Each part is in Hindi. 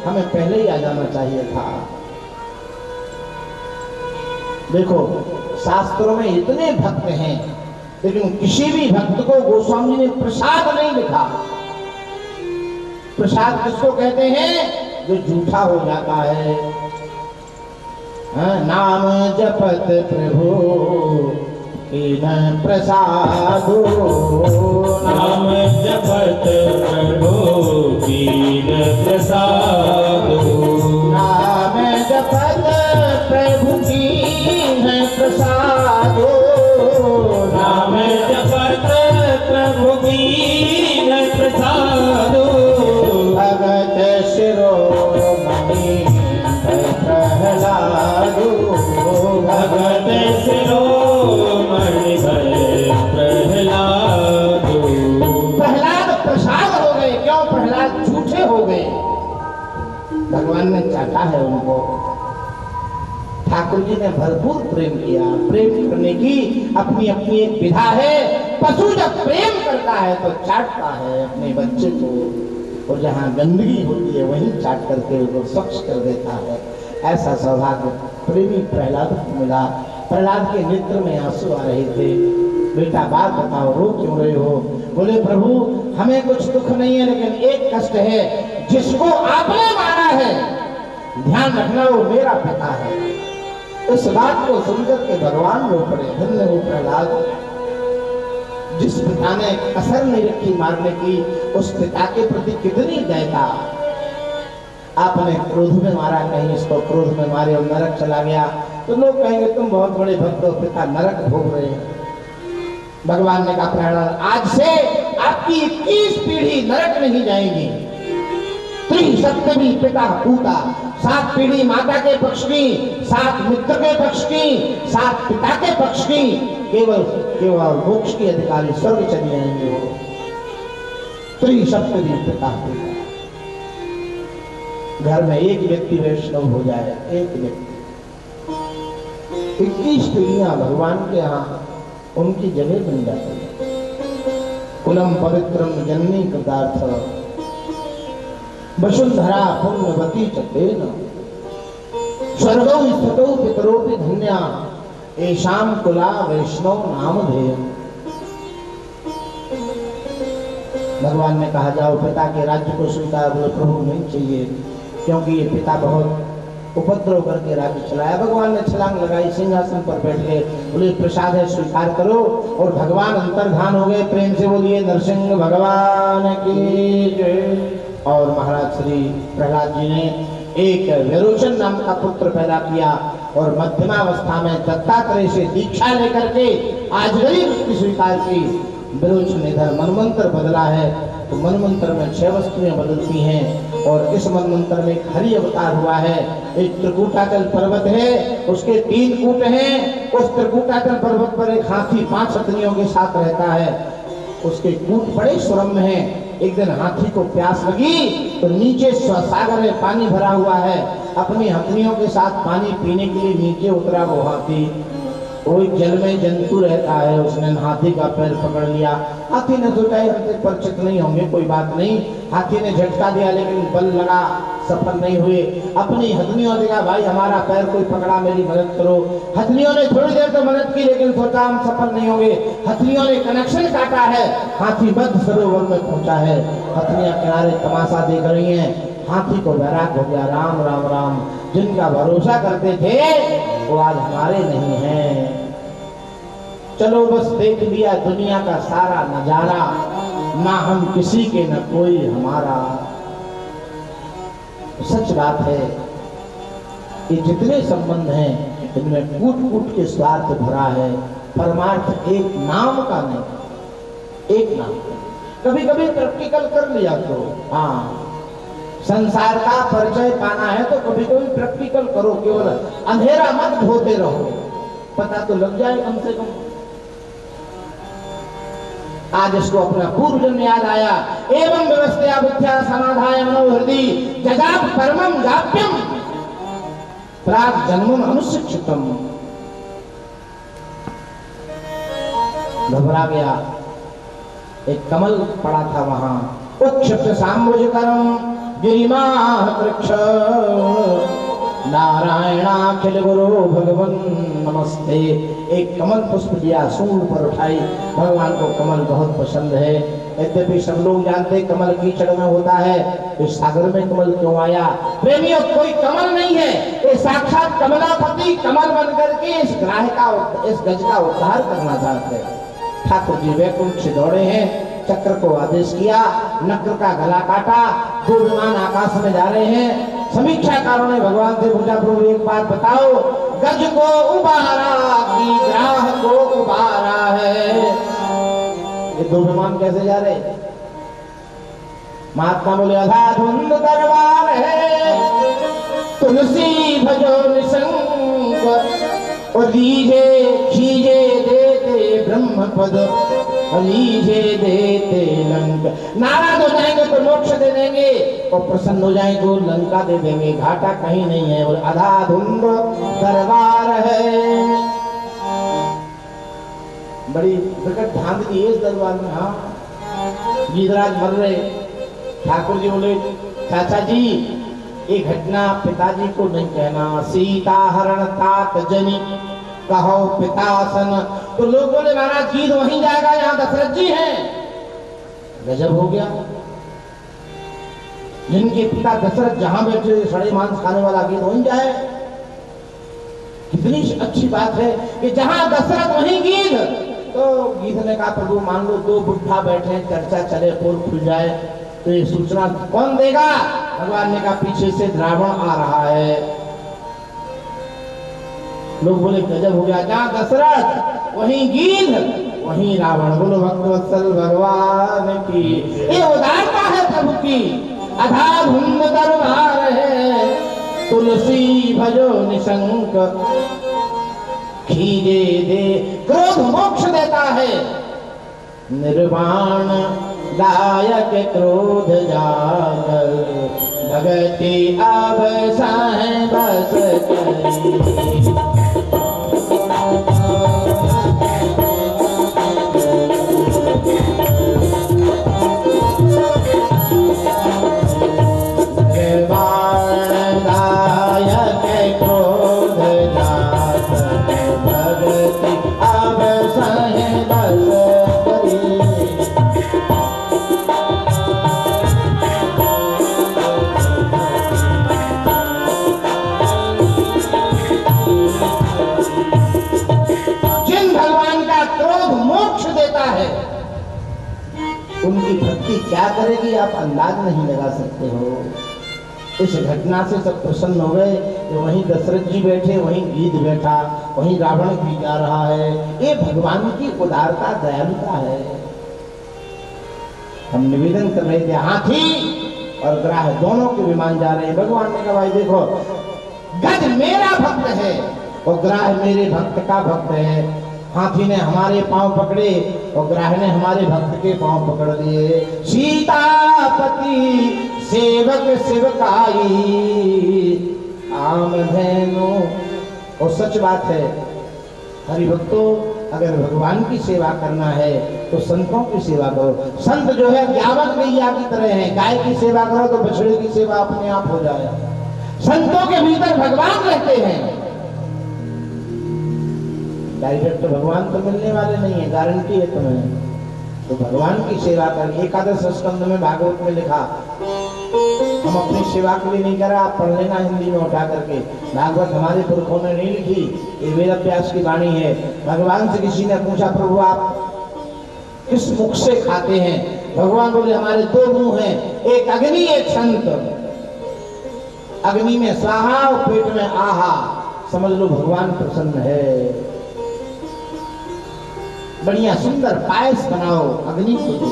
हमें पहले ही आ जाना चाहिए था। देखो शास्त्रों में इतने भक्त हैं, लेकिन किसी भी भक्त को गोस्वामी ने प्रसाद नहीं लिखा। प्रसाद किसको कहते हैं? जो झूठा हो जाता है। नाम जपत प्रभु कीन प्रसादो, नाम जपत प्रभु कीन प्रसादो, नाम जपत प्रभु कीन प्रसादो, नाम जपत प्रभु कीन प्रसादो, भगत शिरोमणि प्रहलादो, भगत शिरोमणि प्रहलादो। प्रहलाद प्रसाद हो गए। क्यों? प्रहलाद झूठे हो गए। भगवान ने चाटा है उनको। ठाकुर जी ने भरपूर प्रेम किया। प्रेम करने की अपनी अपनी एक विधा है। पशु जब प्रेम करता है तो चाटता है अपने बच्चे को, और जहाँ गंदगी होती है वहीं चाट करके उसको स्वच्छ कर देता है। ऐसा सौभाग्य प्रेमी प्रहलाद को मिला। प्रहलाद के नेत्र में आंसू आ रहे थे। बेटा बात बताओ, रो क्यों रहे हो? बोले प्रभु हमें कुछ दुख नहीं है, लेकिन एक कष्ट है। जिसको आपने मारा है ध्यान रखना वो मेरा पिता है। इस बात को सुनकर के भगवान रो पड़े। धन्य हो प्रहलाद, जिस पिता ने कसर नहीं रखी मारने की, उस पिता के प्रति कितनी दया। आपने क्रोध में मारा, कहीं इसको क्रोध में मारे और नरक चला गया तो लोग कहेंगे तुम बहुत बड़े भक्त हो, पिता नरक भोग रहे हैं। भगवान ने कहा प्रहलाद आज से आपकी 21 पीढ़ी नरक नहीं जाएंगी। त्रिसप्तमी पिता पूता, 7 पीढ़ी माता के पक्ष की, 7 मित्र के पक्ष की, 7 पिता के पक्ष की, केवल केवल मोक्ष के अधिकारी स्वर्ग चले जाएंगे वो। त्रिसप्तमी पिता पूता। घर में एक व्यक्ति वैष्णव हो जाए, एक व्यक्ति, 21 पीढ़ियां भगवान के यहाँ उनकी जगह बन जाती है। कुलम पवित्रम जननी कृतार्थ वसुंधरा पुण्यवती चतेन स्वर्गौ स्थितौ पितरोपि धन्या एषाम कुला वैष्णव नामधेय। भगवान ने कहा जाओ पिता के राज्य को स्वीकार। बोले प्रभु नहीं चाहिए, क्योंकि ये पिता बहुत उपद्रव करके राज्य चलाया। भगवान ने छलांग लगाई, सिंहासन पर बैठ गए। बोले प्रसाद है स्वीकार करो। और भगवान अंतर्धान हो गए। प्रेम से बोलिए नरसिंह भगवान की जय। और महाराज श्री प्रहलाद जी ने एक विरोचन नाम का पुत्र पैदा किया और मध्यमावस्था में दत्तात्रेय से दीक्षा लेकर के आजगरी वृत्ति स्वीकार की। विरोचन इधर मनमंत्र बदला है तो मनमंत्र में 6 वस्तुएं बदलती हैं और इस मनमंत्र में एक हरि अवतार हुआ है। एक त्रिकूटाचल पर्वत है, उसके 3 कूट हैं। उस त्रिकूटाचल पर्वत पर एक हाथी 5 हथनियों के साथ रहता है। उसके कूट बड़े सुरम्य हैं। एक दिन हाथी को प्यास लगी तो नीचे सागर में पानी भरा हुआ है, अपनी हथनियों के साथ पानी पीने के लिए नीचे उतरा वो हाथी। कोई जल में जंतु रहता है, उसने हाथी का पैर पकड़ लिया। हाथी ने सोचा हमसे परिचित नहीं होंगे, कोई बात नहीं। हाथी ने झटका दिया लेकिन बल लगा, सफल नहीं हुए। अपनी हथनियों ने कहा भाई हमारा पैर कोई पकड़ा, मेरी मदद करो। हथनियों ने थोड़ी देर तो मदद की लेकिन सोचा हम सफल नहीं होंगे। हथनियों ने कनेक्शन काटा है, हाथी बद्ध सरोवर में पहुंचा है। हथनियां किनारे तमाशा देख रही हैं। हाथी को वैराग हो गया। राम राम राम, जिनका भरोसा करते थे वो आज हमारे नहीं हैं। चलो बस देख लिया दुनिया का सारा नजारा, ना हम किसी के न कोई हमारा। सच बात है कि जितने संबंध हैं इनमें कूट कूट के स्वार्थ भरा है। परमार्थ एक नाम का नहीं, एक नाम। कभी कभी प्रैक्टिकल कर लिया तो हाँ, संसार का परिचय पाना है तो कभी कभी प्रैक्टिकल करो। केवल अंधेरा मत ढोते रहो, पता तो लग जाए कम से कम। आज इसको अपना पूर्व जन्म याद आया। एवं व्यवस्था बुद्ध्या समाधाय मनोहृदि जजाप परमं जाप्यम प्राग जन्मम अनुशिक्षितम। घबरा गया। एक कमल पड़ा था वहां। उक्षिप्त साम्बुजकरम गिरिमा वृक्ष नारायणाखिल गुरु भगवन नमस्ते। एक कमल पुष्प लिया, सूंड पर उठाई। भगवान को कमल बहुत पसंद है। यद्यपि सब लोग जानते कमल कीचड़ में होता है, इस सागर में कमल क्यों आया? प्रेमियों, कोई कमल नहीं है, ये साक्षात कमलापति कमल बनकर के इस ग्राह का, इस गज का उद्धार करना चाहते हैं। ठाकुर जी वैकुंठ से दौड़े हैं, चक्र को आदेश किया, नक्र का गला काटा, दो विमान आकाश में जा रहे हैं। समीक्षाकारों ने भगवान से पूछा, प्रभु एक बात बताओ, गज को उबारा कि ग्राह को उबारा है? ये दो विमान कैसे जा रहे? महात्मा बोले, अधा धुंध दरबार है, तुलसी भजो निशंक, और लीजे खीजे देते ब्रह्म पद, लीजे देते लंक। नाराज हो जाएंगे तो मोक्ष दे देंगे, और प्रसन्न हो जाएंगे तो लंका दे देंगे, घाटा कहीं नहीं है। और आधा धुंध दरबार है, बड़ी विकट धांधली है इस दरबार में। हाँ, गीतराज मर रहे। ठाकुर जी बोले, चाचा जी ये घटना पिताजी को नहीं कहना, सीता हरण तात जनी कहो पितासन। तो लोग बोले, महाराज गीत वहीं जाएगा यहाँ दशरथ जी हैं। गजब हो गया, जिनके पिता दशरथ जहां बैठे सड़े मांस खाने वाला गीत वहीं जाए। कितनी अच्छी बात है कि जहां दशरथ वहीं गीत। तो गीत ने कहा, प्रभु मान लो दो बुढ़ा बैठे, चर्चा चले, पोल खुल जाए, तो ये सूचना कौन देगा? भगवान ने कहा, पीछे से रावण आ रहा है। लोग बोले, गजब हो गया, जहां दशरथ वहीं गीत वहीं रावण। बोलो भक्तवत्सल भगवान की, ये उदारता है प्रभु की। अधा धुंध दरबार है, तुलसी भजो निशंक, खीजे दे क्रोध मोक्ष देता है, निर्वाण दायक क्रोध जागर, भगति अब साहें बस करी। उनकी भक्ति क्या करेगी आप अंदाज नहीं लगा सकते हो। इस घटना से सब प्रसन्न हो गए कि वहीं दशरथ जी बैठे, वहीं गीत बैठा, वहीं रावण भी जा रहा है। ये भगवान की उदारता, दयालुता है। हम निवेदन कर रहे थे, हाथी और ग्राह दोनों के विमान जा रहे हैं। भगवान ने कहा, भाई देखो, गज मेरा भक्त है और ग्राह मेरे भक्त का भक्त है। हाथी ने हमारे पांव पकड़े और ग्राह ने हमारे भक्त के पांव पकड़ लिए। सीतापति सेवक सेवकाई आम धेनु। और सच बात है हरिभक्तों, अगर भगवान की सेवा करना है तो संतों की सेवा करो। संत जो है ग्यावत गैया की तरह है, गाय की सेवा करो तो बछड़े की सेवा अपने आप हो जाए। संतों के भीतर भगवान रहते हैं। डायरेक्ट भगवान तो मिलने वाले नहीं है, गारंटी है तुम्हें। तो भगवान की सेवा कर। एकादश स्कंद में भागवत में लिखा, हम अपनी सेवा के लिए नहीं करा, आप पढ़ लेना हिंदी में उठा करके। भागवत हमारे पुरखों ने नहीं लिखी, ये वेद व्यास की वाणी है। भगवान से किसी ने पूछा, प्रभु आप किस मुख से खाते हैं? भगवान बोले, हमारे दो मुंह हैं, एक अग्नि एक संत। अग्नि में स्वाहा और पेट में आहा। समझ लो भगवान प्रसन्न है। बढ़िया सुंदर पायस बनाओ, अग्नि को दो।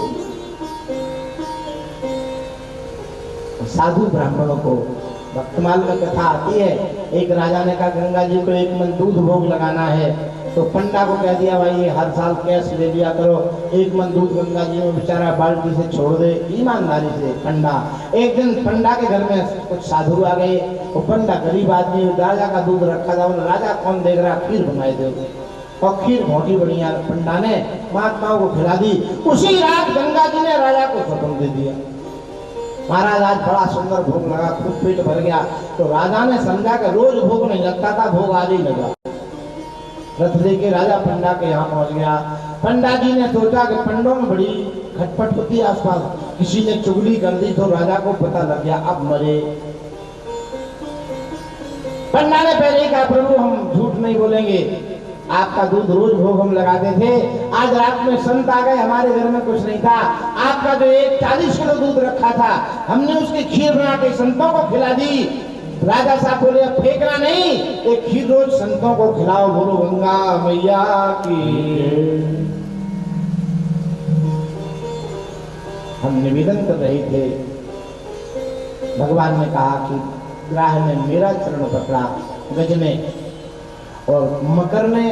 साधु ब्राह्मणों को भक्तमाल में कथा आती है। एक राजा ने कहा, गंगा जी को एक मन दूध भोग लगाना है। तो पंडा को कह दिया, भाई ये हर साल कैश ले लिया करो, एक मन दूध गंगा जी में बेचारा बाल्टी से छोड़ दे। ईमानदारी से पंडा। एक दिन पंडा के घर में कुछ साधु आ गए। वो पंडा गरीब आदमी, राजा का दूध रखा था। राजा कौन देख रहा, खीर बनाए दो। और खीर बहुत ही बढ़िया पंडा ने महात्माओं को खिला दी। उसी रात गंगा जी ने राजा को स्वतंत्र दे दिया। महाराज आज बड़ा सुंदर भोग लगा, खूब पेट भर गया। तो राजा ने समझा कि रोज भोग नहीं लगता था, भोग आज ही लगा। रथ लेके राजा पंडा के यहाँ पहुंच गया। पंडा जी ने सोचा कि पंडों में बड़ी खटपट होती है आसपास, किसी ने चुगली कर दी तो राजा को पता लग गया, अब मरे। पंडा ने पहले कहा, प्रभु हम झूठ नहीं बोलेंगे, आपका दूध रोज भोग हम लगाते थे, आज रात में संत आ गए, हमारे घर में कुछ नहीं था, आपका जो एक 40 किलो दूध रखा था हमने उसकी खीर बना के संतों को खिला दी। राजा साहब बोले, अब फेंकना नहीं, एक खीर रोज संतों को खिलाओ। बोलो गंगा मैया की। हम निवेदन कर रहे थे, भगवान ने कहा कि ग्राह ने मेरा चरण पकड़ा, गज ने, और मकर ने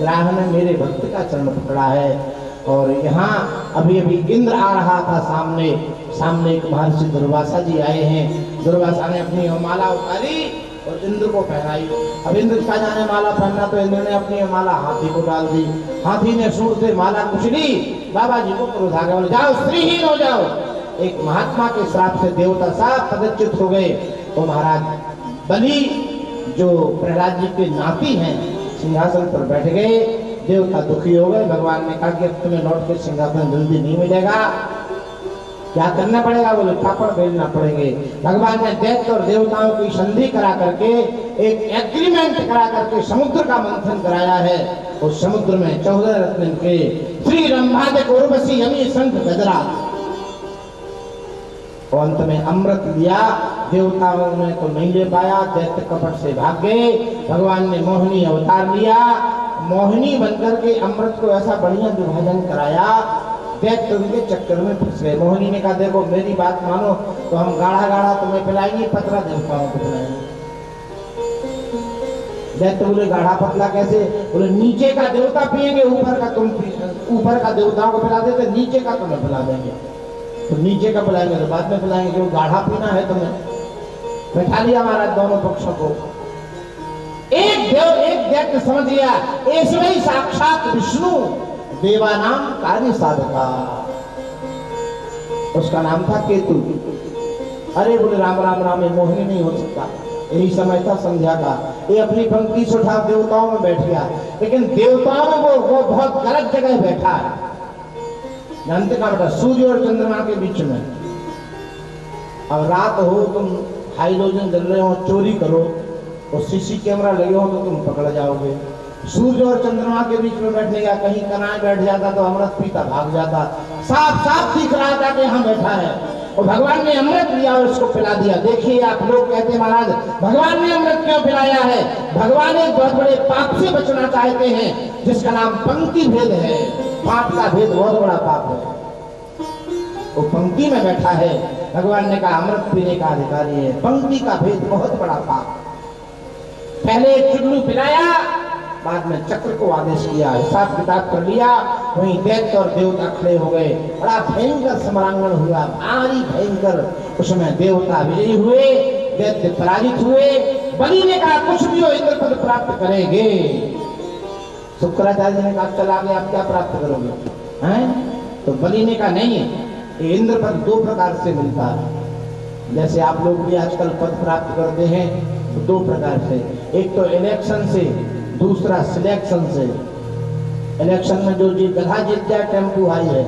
ग्राह ने मेरे भक्त का चरण पकड़ा है। और यहाँ अभी अभी इंद्र आ रहा था, सामने एक महर्षि दुर्वासा जी आए हैं। दुर्वासा ने अपनी माला उतारी और इंद्र को पहनाई। अब इंद्र का जाने माला पहनना, तो इंद्र ने अपनी माला हाथी को डाल दी। हाथी ने सूंड से माला कुचली, बाबा जी को क्रोध आ गया, बोले जाओ स्त्रीहीन हो जाओ। एक महात्मा के श्राप से देवता साहब पदच्युत हो गए। तो महाराज बलि जो प्रहलाद जी के नाती हैं सिंहासन पर बैठ गए। देवता दुखी हो गए। भगवान ने कहा कि अब तुम्हें लौट के सिंहासन जल्दी नहीं मिलेगा, क्या करना पड़ेगा? बोले पापड़ बेलना पड़ेंगे। भगवान ने दैत्य और देवताओं की संधि करा करके, एक एग्रीमेंट करा करके समुद्र का मंथन कराया है। उस समुद्र में 14 रत्न के श्री रंभादिक उर्वशी यमी शंख गजरा, और अंत में अमृत लिया। देवताओं ने तो नहीं ले पाया, दैत्य कपट से भाग गए। भगवान ने मोहिनी अवतार लिया, मोहिनी बनकर के अमृत को ऐसा बढ़िया विभाजन कराया, दैत्य उनके चक्कर में फंस गए। मोहिनी ने कहा, देखो मेरी बात मानो तो हम गाढ़ा गाढ़ा तुम्हें पिलाएंगे, पतला देवताओं को पिलाएंगे। दैत्य बोले गाढ़ा पतला कैसे? बोले नीचे का देवता पिएंगे, ऊपर का देवताओं को पिला देते, नीचे का तुम्हें पिला देंगे। तो नीचे का पिलाएंगे तो बाद में पिलाएंगे, जो गाढ़ा पीना है तुम्हें। बैठा लिया महाराज दोनों पक्षों को। एक दैत्य समझ लिया, इसमें साक्षात विष्णु देवानाम कार्य साधका, उसका नाम था केतु। अरे बोले राम राम राम, ये मोहिनी नहीं हो सकता। यही समय था संध्या का, ये अपनी पंक्ति से उठा देवताओं में बैठ गया, लेकिन देवताओं में वो बहुत गलत जगह बैठा है। जानते का बेटा, सूर्य और चंद्रमा के बीच में। अब रात हो, तुम हाइड्रोजन जल रहे हो, चोरी करो और सीसी कैमरा लगे हो तो तुम पकड़ जाओगे। सूर्य और चंद्रमा के बीच में बैठने का, कहीं कनाए बैठ जाता तो अमृत पीता भाग जाता। साफ साफ दिख रहा था कि यहाँ बैठा है, और भगवान ने अमृत लिया और उसको पिला दिया। देखिए आप लोग कहते हैं महाराज भगवान ने अमृत क्यों पिलाया है? भगवान एक बहुत बड़े पाप से बचना चाहते हैं, जिसका नाम पंक्ति भेद है। पाप का भेद बहुत बड़ा पाप है। वो पंक्ति में बैठा है, भगवान ने कहा अमृत पीने का अधिकारी है। पंक्ति का भेद बहुत बड़ा पाप। पहले एक चुल्लू पिलाया, बाद में चक्र को आदेश किया, हिसाब किताब कर लिया। वहीं दैत्य और देवता खड़े हो गए, बड़ा भयंकर समरांगण हुआ, भारी भयंकर। उसमें देवता विजयी हुए, दैत्य पराजित हुए। बलि ने कहा कुछ भी हो इंद्र पद प्राप्त करेंगे। शुक्राचार्य ने कहा चल आगे आप क्या प्राप्त करोगे हैं? तो बलि ने कहा नहीं, ये इंद्र पद 2 प्रकार से मिलता है। जैसे आप लोग भी आजकल पद प्राप्त करते हैं तो 2 प्रकार से, एक तो इलेक्शन से, दूसरा सिलेक्शन से। इलेक्शन में जो जी गधा जीत जाए टेम्पू हाई है,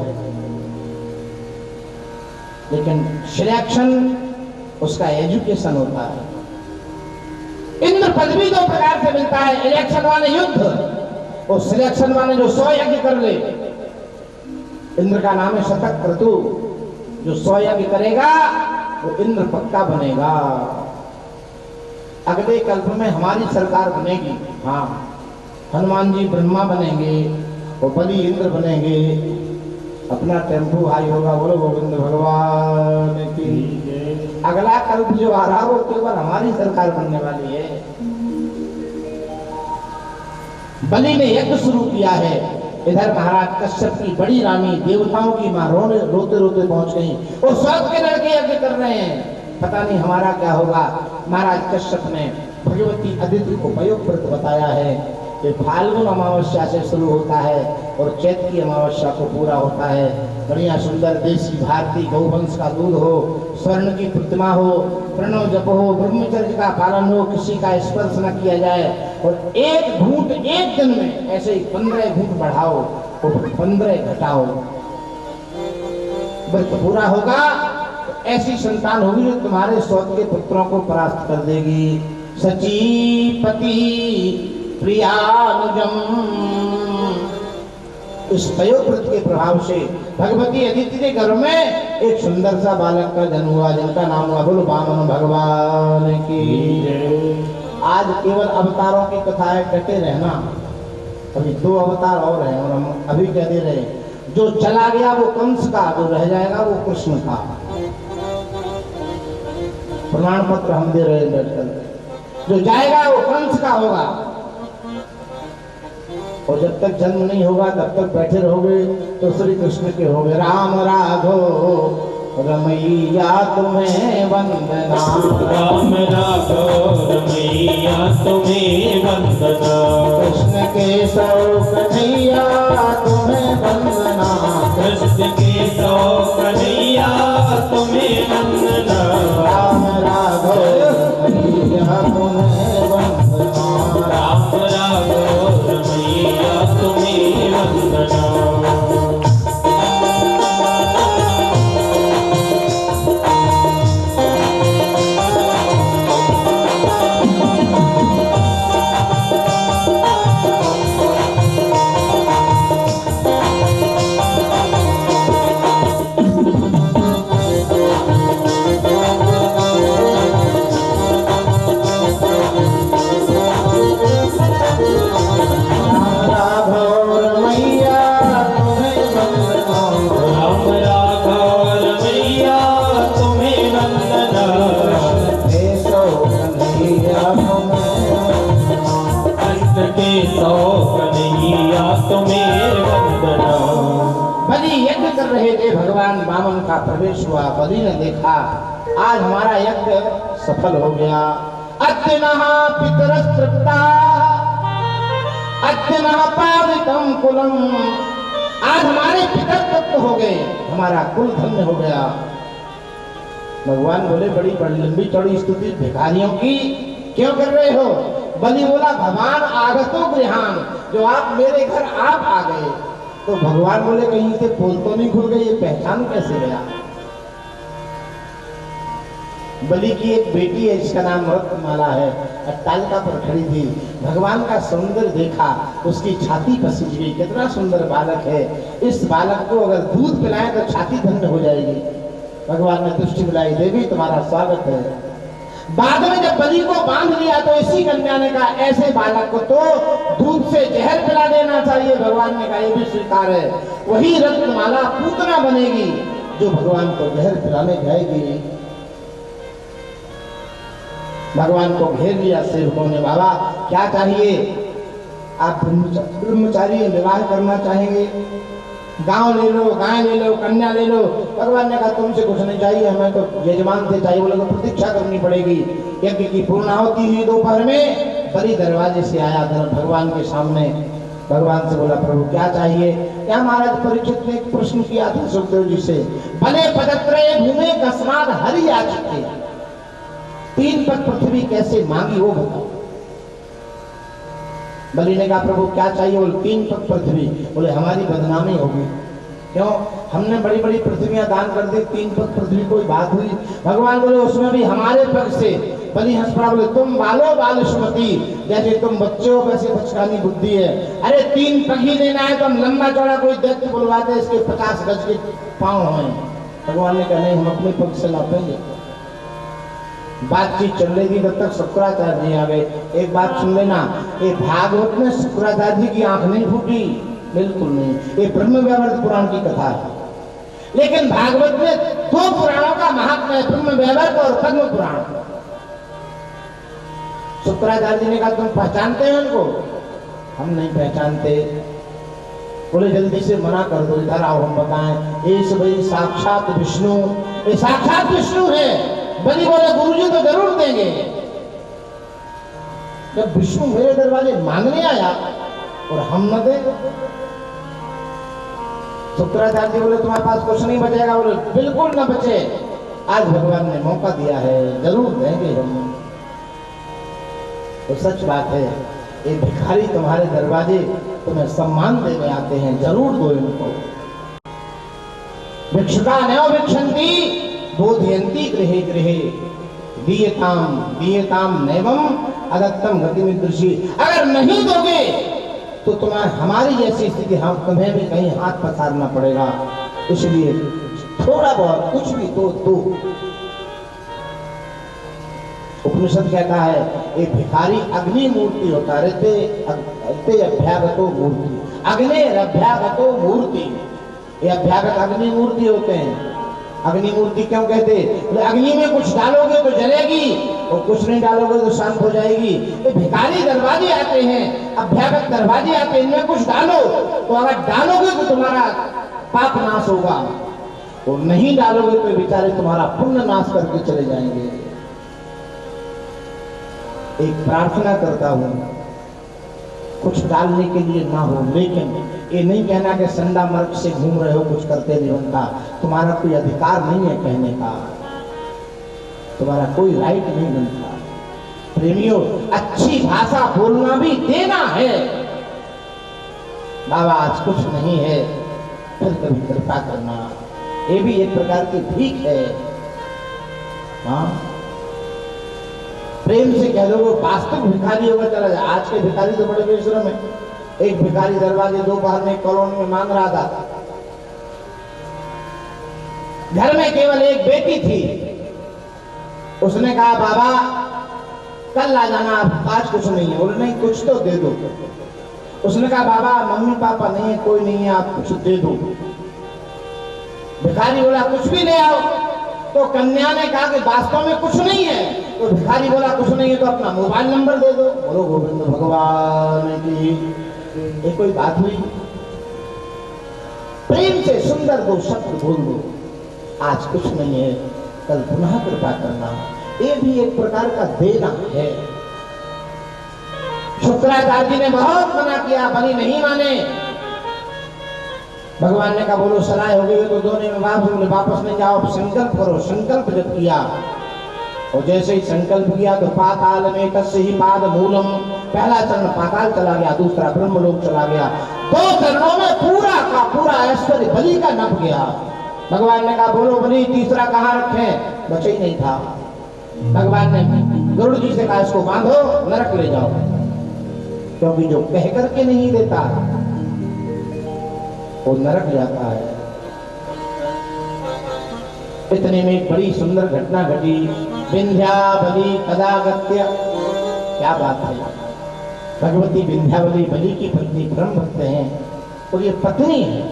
लेकिन सिलेक्शन उसका एजुकेशन होता है। इंद्र पद भी 2 प्रकार से मिलता है, इलेक्शन वाले युद्ध और सिलेक्शन वाले जो 100 यज्ञ कर ले। इंद्र का नाम है शतक क्रतु, जो 100 यज्ञ करेगा वो इंद्र पक्का बनेगा। अगले कल्प में हमारी सरकार बनेगी। हाँ, हनुमान जी ब्रह्मा बनेंगे और बलि इंद्र बनेंगे, अपना टेम्पू हाई होगा। बोलो गोविंद भगवान की। अगला कल्प जो आ रहा वो केवल हमारी सरकार बनने वाली है। बलि ने यज्ञ शुरू किया है। इधर महाराज कश्यप की बड़ी रानी देवताओं की मां रोते रोते पहुंच गई और स्वर्ग के लड़के यज्ञ कर रहे हैं। पता नहीं हमारा क्या होगा। महाराज कश्यप ने भगवती अदिति को पयोव्रत बताया है ये फाल्गुन अमावस्या से शुरू होता है और चैत की अमावस्या को पूरा होता है। बढ़िया सुंदर देसी भारतीय गौवंश का दूध हो, स्वर्ण की प्रतिमा हो, प्रणव जप हो, ब्रह्मचर्य का पालन हो, किसी का स्पर्श न किया जाए और एक घूंट एक दिन में ऐसे ही 15 घूंट बढ़ाओ और 15 घटाओ, व्रत पूरा होगा तो ऐसी संतान होगी जो तुम्हारे सौत के पुत्रों को परास्त कर देगी। सचीपति प्रियानुजम, इस पयोव्रत के प्रभाव से भगवती अदिति के घर में एक सुंदर सा बालक का जन्म हुआ जिनका नाम हुआ बोलो वामन भगवान की। आज केवल अवतारों की कथा है, डटे रहना। अभी 2 अवतार और हैं और हम अभी कह दे रहे जो चला गया वो कंस का, जो रह जाएगा वो कृष्ण का। प्रमाण पत्र हम दे रहे हैं बैठकर, जो जाएगा वो कंस का होगा और जब तक जन्म नहीं होगा तब तक बैठे रहोगे तो श्री कृष्ण के होगे। राम राघव रमैया तुम्हें वंदना, राम राघव रमैया तुम्हें वंदना, कृष्ण केशव कन्हैया तुम्हें वंदना, कृष्ण केशव कन्हैया तुम्हें वंदना, राम राघव रमैया तुम्हें वंदना, राम राघव रमैया तुम्हें वंदना। बलि यज्ञ कर रहे थे, भगवान वामन का प्रवेश हुआ, बलि ने देखा आज हमारा यज्ञ सफल हो गया। अत्यनः पितरस्तृप्ता अत्यनः पावितम कुलम, आज हमारे पितर तृप्त हो गए, हमारा कुल धन्य हो गया। भगवान बोले बड़ी लंबी चौड़ी स्तुति भिखारियों की क्यों कर रहे हो? बलि बोला भगवान आगतो गृहान, जो आप मेरे घर आप आ गए। तो भगवान बोले कहीं से पोल तो नहीं खुल गई, ये पहचान कैसे गया? बलि की एक बेटी है जिसका नाम रत्नमाला है, अट्टालिका पर खड़ी थी। भगवान का सौंदर्य देखा, उसकी छाती पसीज गई, कितना सुंदर बालक है, इस बालक को अगर दूध पिलाएं तो छाती धन्य हो जाएगी। भगवान ने दृष्टि बुलाई, देवी तुम्हारा स्वागत है। बाद में जब बलि को बांध लिया तो इसी कन्या ने कहा ऐसे बालक को तो दूध से जहर पिला देना चाहिए। भगवान ने कहा ये भी स्वीकार है, वही रत्नमाला पूतना बनेगी जो भगवान को जहर पिलाने जाएगी। भगवान को घेर लिया सेवकों ने, बाबा क्या चाहिए? आप ब्रह्मचारी विवाह करना चाहेंगे? गांव ले लो, गाय ले लो, कन्या ले लो। भगवान ने कहा तुमसे कुछ नहीं चाहिए, हमें तो यजमान से चाहिए। बोले तो प्रतीक्षा करनी पड़ेगी। यज्ञ की पूर्णाहुति हुई दोपहर में, बलि दरवाजे से आया भगवान के सामने। भगवान से बोला प्रभु क्या चाहिए? क्या महाराज परीक्षित ने एक प्रश्न किया था सुखदेव जी से, भले पदत्रय भूमि कस्माद हरि याचिके, 3 पग पृथ्वी कैसे मांगी वो बताओ। बलि ने कहा प्रभु क्या चाहिए? बोले 3 पग पृथ्वी। बोले हमारी बदनामी होगी, क्यों? हमने बड़ी बड़ी पृथ्वियां दान कर दी, 3 पग पृथ्वी कोई बात हुई? भगवान बोले उसमें भी हमारे पग से। बलि हंस पड़ा, बोले तुम बालो बाल सुमति, जैसे तुम बच्चे हो वैसे बचकानी बुद्धि है। अरे 3 पग ही देना है तो हम लंबा चौड़ा कोई दैत्य बुलवाते, इसके 50 गज के पांव हैं। भगवान ने कहा नहीं, हम अपने पग से नापेंगे। बातचीत चल रही थी, तब तक शुक्राचार्य जी आ गए। एक बात सुन लेना, ये भागवत में शुक्राचार्य जी की आंख नहीं फूटी, बिल्कुल नहीं। ये ब्रह्म वैवर्त पुराण की कथा है, लेकिन भागवत में 2 पुराणों का महात्म्य है, ब्रह्म वैवर्त और पद्म पुराण। शुक्राचार्य जी ने कहा तुम पहचानते हैं उनको? हम नहीं पहचानते। बोले जल्दी से मना कर दो, इधर आओ हम बताएं। ये भाई साक्षात विष्णु, ये साक्षात विष्णु है। बलि बोले गुरुजी तो जरूर देंगे। जब विष्णु मेरे दरवाजे मांगने आया और हम न दे। शुक्राचार्य जी बोले तुम्हारे पास कुछ नहीं बचेगा। बोले बिल्कुल न बचे, आज भगवान ने मौका दिया है, जरूर देंगे हम। तो सच बात है, ये भिखारी तुम्हारे दरवाजे तुम्हें सम्मान देने आते हैं, जरूर दो इनको। भिक्षुका नयो भिक्षन्ति बोधयन्ति गृहे गृहे दीयताम नैवम अदत्तम गतिमिदृशी। अगर नहीं दोगे तो तुम्हें हमारी जैसी स्थिति, हम तुम्हें भी कहीं हाथ पसारना पड़ेगा। इसलिए थोड़ा बहुत कुछ भी दो। उपनिषद कहता है ये भिखारी अग्नि मूर्ति होता है, रते अभ्यागतो मूर्ति, अग्नि अभ्यागतो मूर्ति। ये अभ्यागत अग्नि मूर्ति होते हैं। अग्नि मूर्ति क्यों कहते? अग्नि में कुछ डालोगे तो जलेगी और कुछ नहीं डालोगे तो शांत हो जाएगी। ये भिखारी दरवाजे आते हैं, अभ्यागत दरवाजे आते हैं, इनमें कुछ डालो, तो अगर डालोगे तो तुम्हारा पाप नाश होगा और नहीं डालोगे तो बेचारे तुम्हारा पुण्य नाश करके चले जाएंगे। एक प्रार्थना करता हूं, कुछ डालने के लिए ना हो, लेकिन ये नहीं कहना कि संडा मर्ग से घूम रहे हो, कुछ करते नहीं बनता। तुम्हारा कोई अधिकार नहीं है कहने का, तुम्हारा कोई राइट नहीं बनता। प्रेमियों, अच्छी भाषा बोलना भी देना है। बाबा आज कुछ नहीं है, फिर कभी कृपा करना, ये भी एक प्रकार की भीख है। हाँ, प्रेम से कह दो, वास्तविक भिखारी होगा चला जाए। आज के भिखारी तो बड़े बेशरम है। एक भिखारी दरवाजे दोपहर में कॉलोनी में मांग रहा था। घर में केवल एक बेटी थी। उसने कहा बाबा कल आ जाना, आज कुछ नहीं है। बोले नहीं कुछ तो दे दो। उसने कहा बाबा मम्मी पापा नहीं है, कोई नहीं है, आप कुछ दे दो। भिखारी बोला कुछ भी ले आओ। तो कन्या ने कहा कि वास्तव में कुछ नहीं है। तो भिखारी बोला कुछ नहीं है तो अपना मोबाइल नंबर दे दो। बोलो गोविंद भगवान की, ये कोई बात हुई? प्रेम से सुंदर दो शब्द बोल दो, आज कुछ नहीं है, कल पुनः कृपा करना। ये भी एक प्रकार का देना है। शुक्राचार्य जी ने बहुत मना किया, बलि नहीं माने। भगवान ने कहा बोलो सराय हो गई तो दोनों में वापस नहीं जाओ, संकल्प करो। संकल्प जब किया और जैसे ही संकल्प किया तो पाताल में तस्य ही पाद मूलम, पहला चरण पाताल चला गया, दूसरा ब्रह्मलोक चला गया। 2 चरणों में पूरा का पूरा ऐश्वर्य बलि का नप गया। भगवान ने कहा बोलो बलि तीसरा कहाँ रखें? बचे ही नहीं था। भगवान ने गरुड़ जी से कहा इसको बांधो, नरक ले जाओ, क्योंकि जो कह करके नहीं देता वो नरक जाता है। इतने में एक बड़ी सुंदर घटना घटी। विंध्यावली कदागत्य, क्या बात है, भगवती विंध्यावली बलि की पत्नी ब्रह्म भक्त हैं और ये पत्नी है।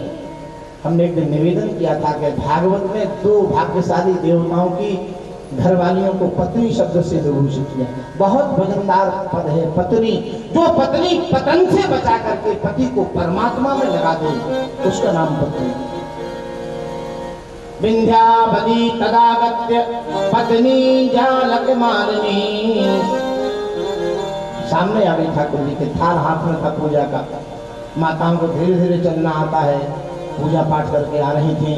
हमने एक दिन निवेदन किया था कि भागवत में 2 भाग्यशाली देवताओं की घरवालियों को पत्नी शब्द से विभूषित किया। बहुत वजनदार पद है पत्नी। जो पत्नी पतन से बचा करके पति को परमात्मा में लगा दे, उसका नाम पत्नी। विंध्यावली तदागत्य पत्नी जालक मारनी। सामने आ गई ठाकुर जी के, थाल हाथ में था पूजा का। माताओं को धीरे धीरे चलना आता है, पूजा पाठ करके आ रही थी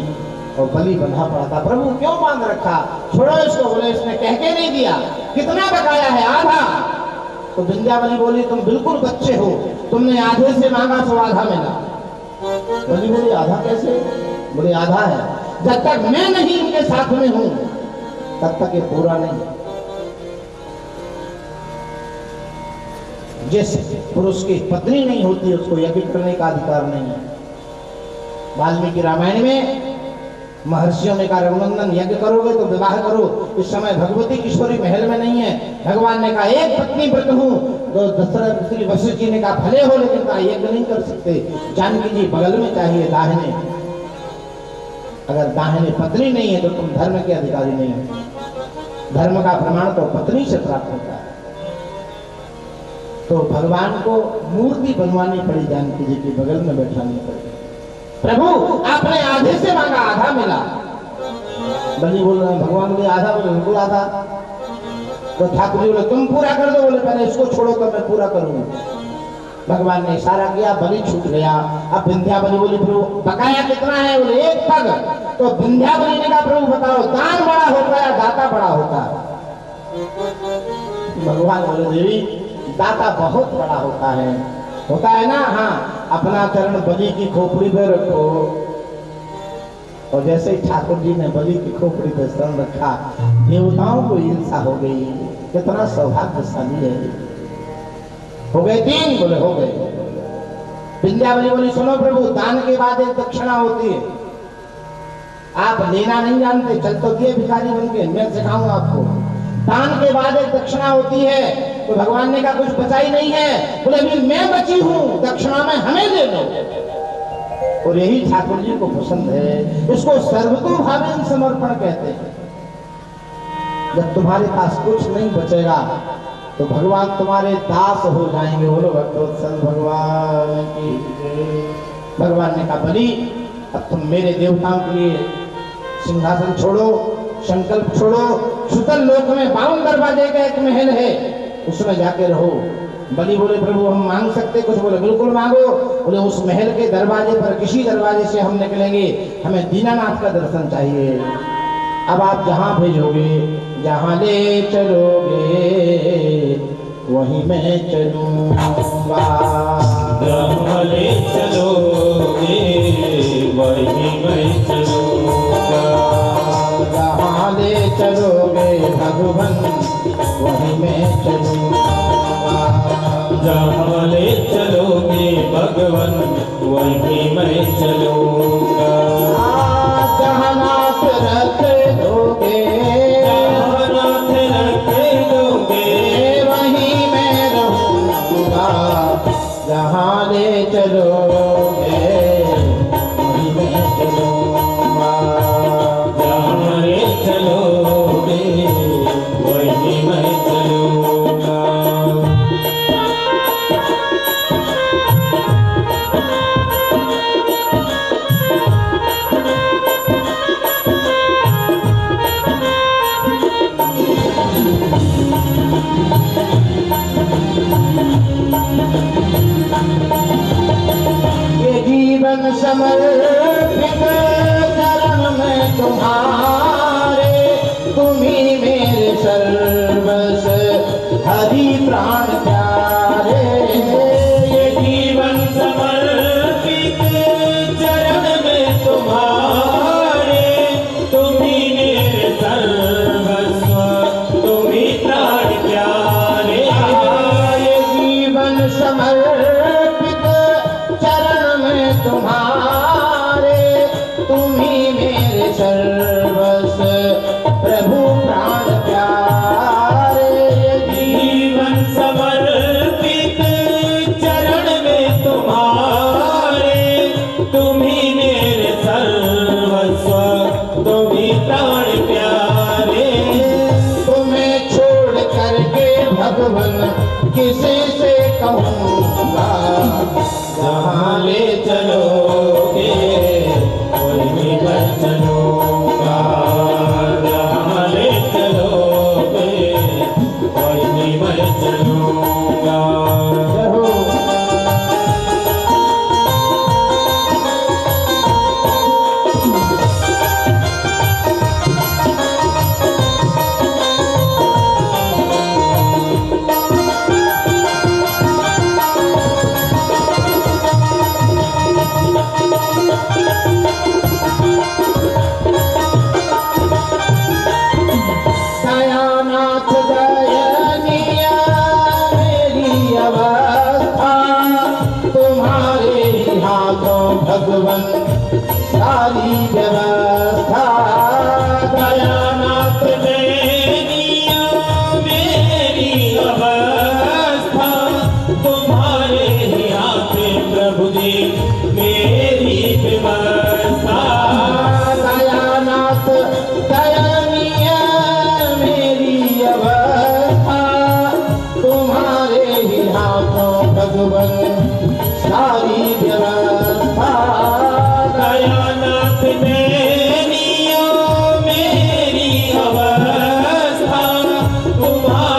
और बलि बंधा पड़ा था। प्रभु क्यों बांध रखा, छोड़ो इसको। बोले इसने कह के नहीं दिया, कितना बकाया है? आधा। तो विंध्यावली बोली तुम बिल्कुल बच्चे हो, तुमने आधे से मांगा तो आधा मिला। बलि बोली आधा कैसे? बोले आधा है, जब तक मैं नहीं इनके साथ में हूं तब तक ये पूरा नहीं। जिस पुरुष की पत्नी नहीं होती उसको यज्ञ करने का अधिकार नहीं है। वाल्मीकि रामायण में महर्षियों ने कहा रघुनंदन यज्ञ करोगे तो विवाह करो। इस समय भगवती किशोरी महल में नहीं है। भगवान ने कहा एक पत्नी व्रत हूं। तो दशरथ श्री वशिष्ठ जी ने कहा भले हो, लेकिन कहा यज्ञ नहीं कर सकते। जानकी जी बगल में चाहिए दाहिने। अगर दाहिने पत्नी नहीं है तो तुम धर्म के अधिकारी नहीं हो। धर्म का प्रमाण तो पत्नी से प्राप्त होता है। तो भगवान को मूर्ति बनवानी पड़ी, जानकी जी की बगल में बैठानी पड़ी। प्रभु आपने आधे से मांगा, आधा मिला। बलि बोल रहे भगवान बोले आधा, बोले बिल्कुल आधा। तो ठाकुर जी बोले तुम पूरा कर दो, बोले पहले इसको छोड़ो तो मैं पूरा करूंगा। भगवान ने इशारा किया, बलि छूट गया। अब विंध्याबली बोली प्रभु बकाया कितना है, बोले 1 पग। तो विंध्याबली ने कहा प्रभु बताओ दान बड़ा होता है दाता बड़ा होता है? भगवान बोले देवी दाता बहुत बड़ा होता है ना। हाँ, अपना चरण बलि की खोपड़ी पे रखो। और जैसे ही ठाकुर जी ने बलि की खोपड़ी पे चरण रखा, देवताओं को ईर्षा हो गई, कितना सौभाग्यशाली है। हो गए 3, बोले हो गए। विंध्यावली बोली सुनो प्रभु, दान के बाद एक दक्षिणा होती है, आप लेना नहीं जानते, चल तो दिए भिखारी बन के, मैं सिखाऊंगा आपको। दान के बाद एक दक्षिणा होती है। तो भगवान ने कहा कुछ बचा ही नहीं है, बोले अभी मैं बची हूं, दक्षिणा में हमें दे दो। और यही ठाकुर जी को पसंद है, इसको सर्वतोभावेन समर्पण कहते हैं। जब तुम्हारे पास कुछ नहीं बचेगा तो भगवान तुम्हारे दास हो जाएंगे। बोलो भक्तवत्सल भगवान की जय। भगवान ने कहा बलि अब तुम मेरे देवताओं के लिए सिंहासन छोड़ो, संकल्प छोड़ो। सुतल लोक में 52 दरवाजे का एक महल है, उसमें जाके रहो। बलि बोले प्रभु हम मांग सकते कुछ? बोले बिल्कुल मांगो। बोले उस महल के दरवाजे पर किसी दरवाजे से हम निकलेंगे, हमें दीनानाथ का दर्शन चाहिए। अब आप जहां भेजोगे, जहां ले चलोगे वहीं मैं चलूंगा। जहाँ ले चलोगे वहीं मैं चलूंगा। जहां ले चलोगे भगवान वहीं मैं चलूंगा। जहाँ ले चलोगे भगवान वहीं मैं चलूंगा। जहां नाथ रख दोगे, जहाँ नाथ रख दोगे वहीं मैं रहूंगा। जहां ले चलोगे वहीं मैं चलूंगा। जहाँ ले चलोगे वहीं मैं चलूंगा। ये जीवन समर्पित चरण में तुम्हारे, तुम्ही मेरे सर्वस हरि प्राण प्यारे। ये जीवन समर्पित चरण में तुम्हारे, तुम्ही मेरे सर्वस्व, तुम्ही प्राण प्यारे। ये जीवन समर्पित चरण में तुम्हारे, तुम्ही मेरे सर्वस प्रभु प्राण प्यारे। जीवन समर्पित चरण में तुम्हारे, तुम्ही मेरे सर्वस्व, तुम्ही प्राण प्यारे। तुम्हें छोड़ करके भगवान किसी से कहूँगा। जहाँ ले चलोगे वहीं मैं चलूंगा। जहाँ ले चलोगे वहीं मैं चलूंगा। जय हो। दयानाथ दयनीय मेरी अवस्था, तुम्हारे ही हाथों भगवन सारी व्यवस्था। दयानाथ दयनीय मेरी अवस्था, तुम्हारे ही हाथ प्रभु जी मेरी व्यवस्था। दयानाथ दयनीय मेरी अवस्था, तुम्हारे ही हाथों भगवन सारी व्यवस्था। दयानाथ दयनीय मेरी अवस्था, तुम्हारे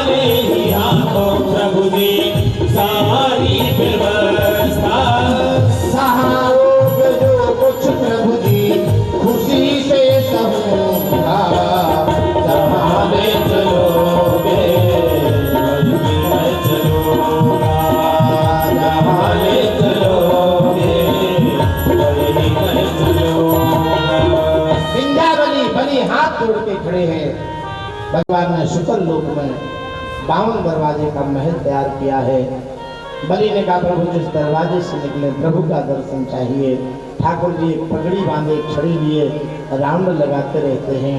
52 दरवाजे का महल तैयार किया है। बलि ने कहा प्रभु जिस दरवाजे से निकले प्रभु का दर्शन चाहिए। ठाकुर जी एक पगड़ी बांधे, एक छड़ी लिए राउंड लगाते रहते हैं।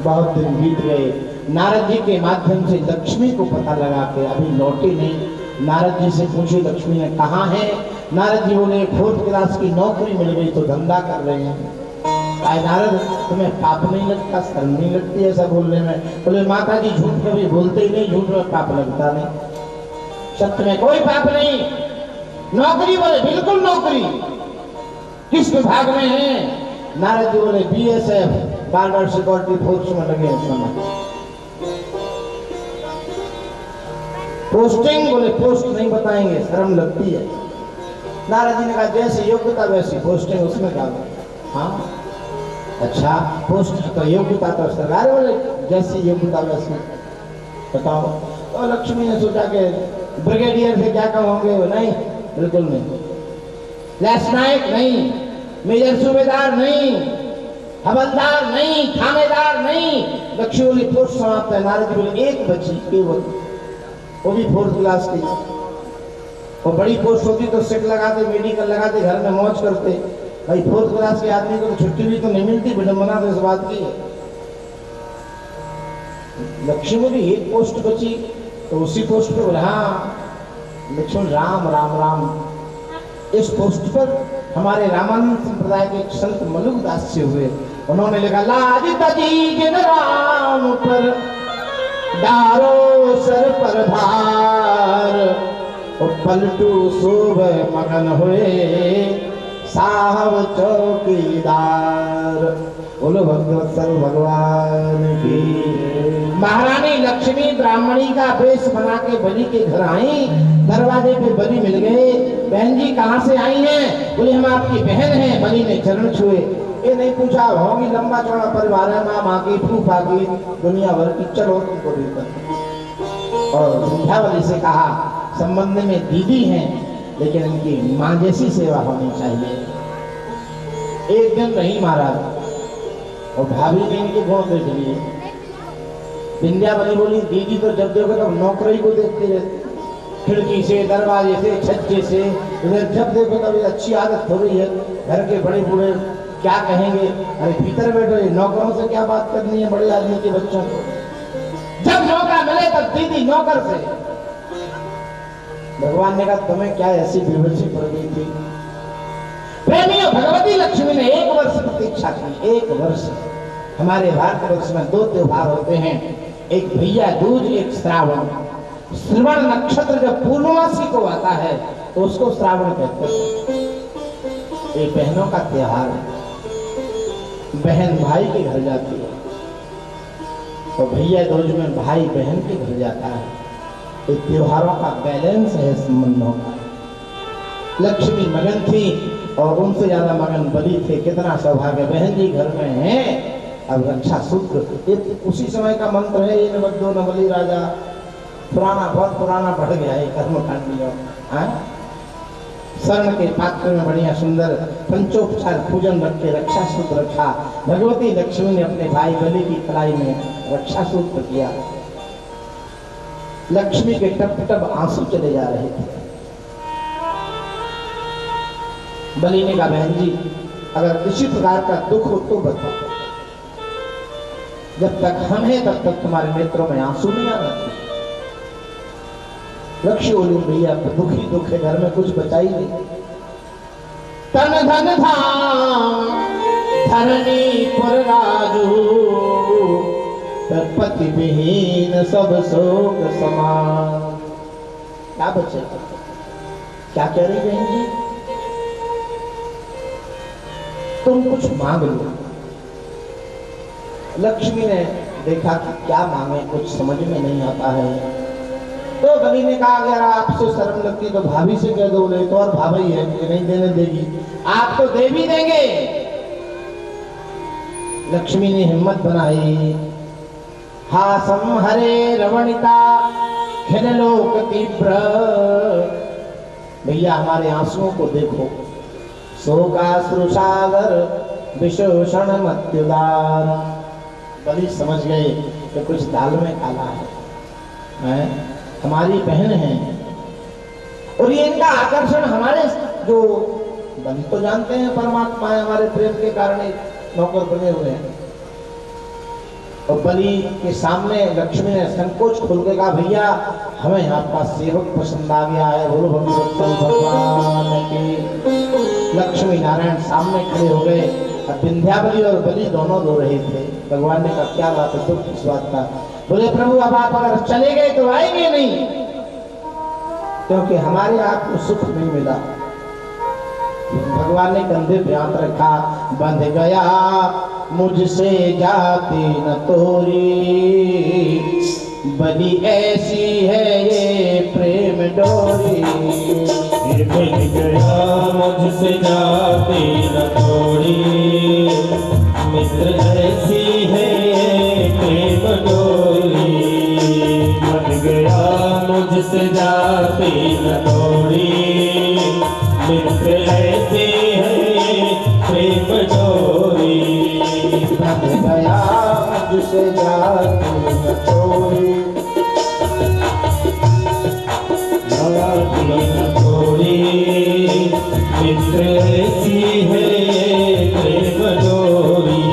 बहुत दिन बीत गए। नारद जी के माध्यम से लक्ष्मी को पता लगा कि अभी लौटे नहीं। नारद जी से पूछे लक्ष्मी ने कहाँ है। नारद जी बोले 4th क्लास की नौकरी मिल गई तो धंधा कर रहे हैं। नारद तुम्हें पाप नहीं लगता, शर्म नहीं लगती ऐसा बोलने में? बोले माता जी झूठ कभी बोलते ही नहीं, झूठ में पाप लगता नहीं, सत्य में कोई पाप नहीं। नौकरी बोले बिल्कुल नौकरी, किस विभाग में है? नारद जी बोले BSF बॉर्डर सिक्योरिटी फोर्स में लगे हैं समय। पोस्टिंग बोले पोस्ट नहीं बताएंगे, शर्म लगती है। नारद जी ने कहा जैसी योग्यता वैसी पोस्टिंग, उसमें क्या? हाँ अच्छा, पोस्ट तो योग्यता तो सरकार बोले जैसी योग्यता वैसी बताओ। तो लक्ष्मी ने सोचा कि ब्रिगेडियर से क्या कहोगे? नहीं, बिल्कुल नहीं। लेफ्टिनेंट नायक नहीं, मेजर सूबेदार नहीं, हवलदार नहीं, थानेदार नहीं। लक्ष्मी बोली पोस्ट समाप्त है। नारद जी बोले एक बची केवल, वो भी 4th क्लास की। और बड़ी पोस्ट होती तो सिक लगाते, मेडिकल लगाते, घर में मौज करते। भाई 4th क्लास के आदमी को तो छुट्टी भी तो नहीं मिलती, विडंबना तो इस बात की है। लक्ष्मी बोली एक पोस्ट बची, तो उसी पोस्ट पे बोले हाँ लक्ष्मण राम राम राम। इस पोस्ट पर हमारे रामानंद संप्रदाय के एक संत मलुकदास से हुए। उन्होंने लिखा लादित जी जिन राम पर डारो सर पर भार, पलटू शोभ मगन हुए साहब चौकीदार। बोलो भगवत्सल भगवान की। महारानी लक्ष्मी ब्राह्मणी का वेश बना के बलि के घर आई। दरवाजे पे बलि मिल गए। बहन जी कहाँ से आई हैं? बोले हम आपकी बहन हैं। बलि ने चरण छुए। ये नहीं पूछा होगी लंबा चौड़ा परिवार है, माँ की फूफा की दुनिया भर की, चलो तुमको देकर। और विंध्यावली से कहा संबंध में दीदी हैं लेकिन इनकी माँ जैसी सेवा होनी चाहिए। एक दिन रही महाराज और भाभी ने इनके गुण देख लिए। विंध्यावली बोली दीदी तो जब देखो तब नौकरी को देखते रहते, खिड़की से, दरवाजे से, छज्जे से, इधर जब देखो तब अच्छी आदत हो रही है। घर के बड़े बूढ़े क्या कहेंगे? अरे भीतर बैठो, नौकरों से क्या बात करनी है बड़े आदमी के बच्चों को? जब मौका मिले तब दीदी नौकर से। भगवान ने कहा तुम्हें क्या ऐसी विवश पड़ गई थी? प्रेमियों, भगवती लक्ष्मी ने 1 वर्ष प्रतीक्षा की। 1 वर्ष। हमारे भारतवर्ष में 2 त्योहार होते हैं, एक भैया दूज, एक श्रावण। श्रवण नक्षत्र जब पूर्णमासी को आता है तो उसको श्रावण कहते हैं। ये बहनों का त्योहार है। बहन भाई के घर जाती है और भैया दूज में भाई बहन के घर जाता है। ये त्योहारों का बैलेंस है संबंधों का। लक्ष्मी मगन थी और उनसे ज्यादा मगन बलि थे। कितना सौभाग्य, बहन जी घर में है। अब रक्षा सूत्र उसी समय का मंत्र है, ये नवद्दो न बलि राजा। पुराना, बहुत पुराना बढ़ गया है कर्मकांडियों। स्वर्ण के पात्र में बढ़िया सुंदर पंचोपचार पूजन रख के रक्षा सूत्र रखा। भगवती लक्ष्मी ने अपने भाई बलि की कलाई में रक्षा सूत्र किया। लक्ष्मी के टप टप आंसू चले जा रहे थे। बलि ने कहा बहन जी अगर किसी प्रकार का दुख हो तो बताओ, जब तक हम हैं तब तक तुम्हारे नेत्रों में आंसू नहीं आना चाहिए। लक्ष्मी बोली भैया दुखी दुख है, घर में कुछ बचा ही नहीं। तन धन धाम धरनी पर राजू, पति विहीन सब शोक समान। क्या बचे? क्या कह रही बहन जी? तुम कुछ मांग लो। लक्ष्मी ने देखा कि क्या मांगे, कुछ समझ में नहीं आता है। तो बलि ने कहा अगर आपसे शर्म लगती तो भाभी से कह दो। ले तो और भाभी है कि नहीं देने देगी, आप तो दे भी देंगे। लक्ष्मी ने हिम्मत बनाई। हासम हरे रवणिता हिरलोक तीव्र। भैया हमारे आंसुओं को देखो। शोकाश्रु सागर विशोषण मत्युदार। बलि समझ गए कि कुछ दाल में काला है, हमारी बहन है। और ये इनका आकर्षण हमारे जो बलि तो जानते हैं परमात्मा है, हमारे प्रेम के कारण नौकर बने हुए हैं। और बलि के सामने लक्ष्मी ने संकोच खोल के कहा, भैया हमें आपका सेवक पसंद आ गया है, बोलो भगवान की। लक्ष्मी नारायण सामने खड़े हो गए। अब विंध्याबली और बलि दोनों रो रहे थे। भगवान ने कहा, क्या बात है, दुख किस बात का? बोले, प्रभु अब आप अगर चले गए तो आएंगे नहीं, क्योंकि हमारे आपको सुख नहीं मिला। भगवान ने कंधे पे हाथ रखा, बंध गया मुझसे जाती न तोरी, बलि ऐसी है ये प्रेम डोरी। बंध गया मुझसे जाती न तोरी, मित्र ऐसी है ये प्रेम डोरी। बंध गया मुझसे जाती न तोरी, मित्र ऐसी है ये प्रेम डोरी। बंध गया मुझसे जाती न तोरी, जाती न तोरी, मित्र ऐसी है ये प्रेम डोरी।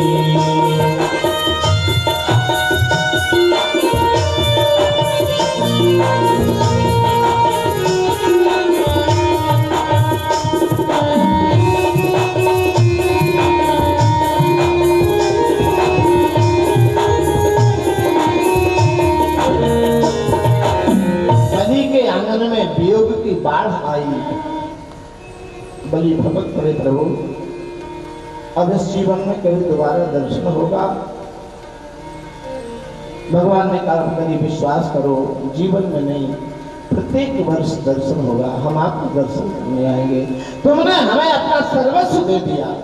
वियोग की बाढ़ आई। बलि भगत पड़े, प्रभु अब इस जीवन में कभी दोबारा दर्शन होगा? भगवान ने कहा, कभी विश्वास करो, जीवन में नहीं, प्रत्येक वर्ष दर्शन होगा, हम आपको दर्शन करने आएंगे। तुमने हमें अपना सर्वस्व दे दिया।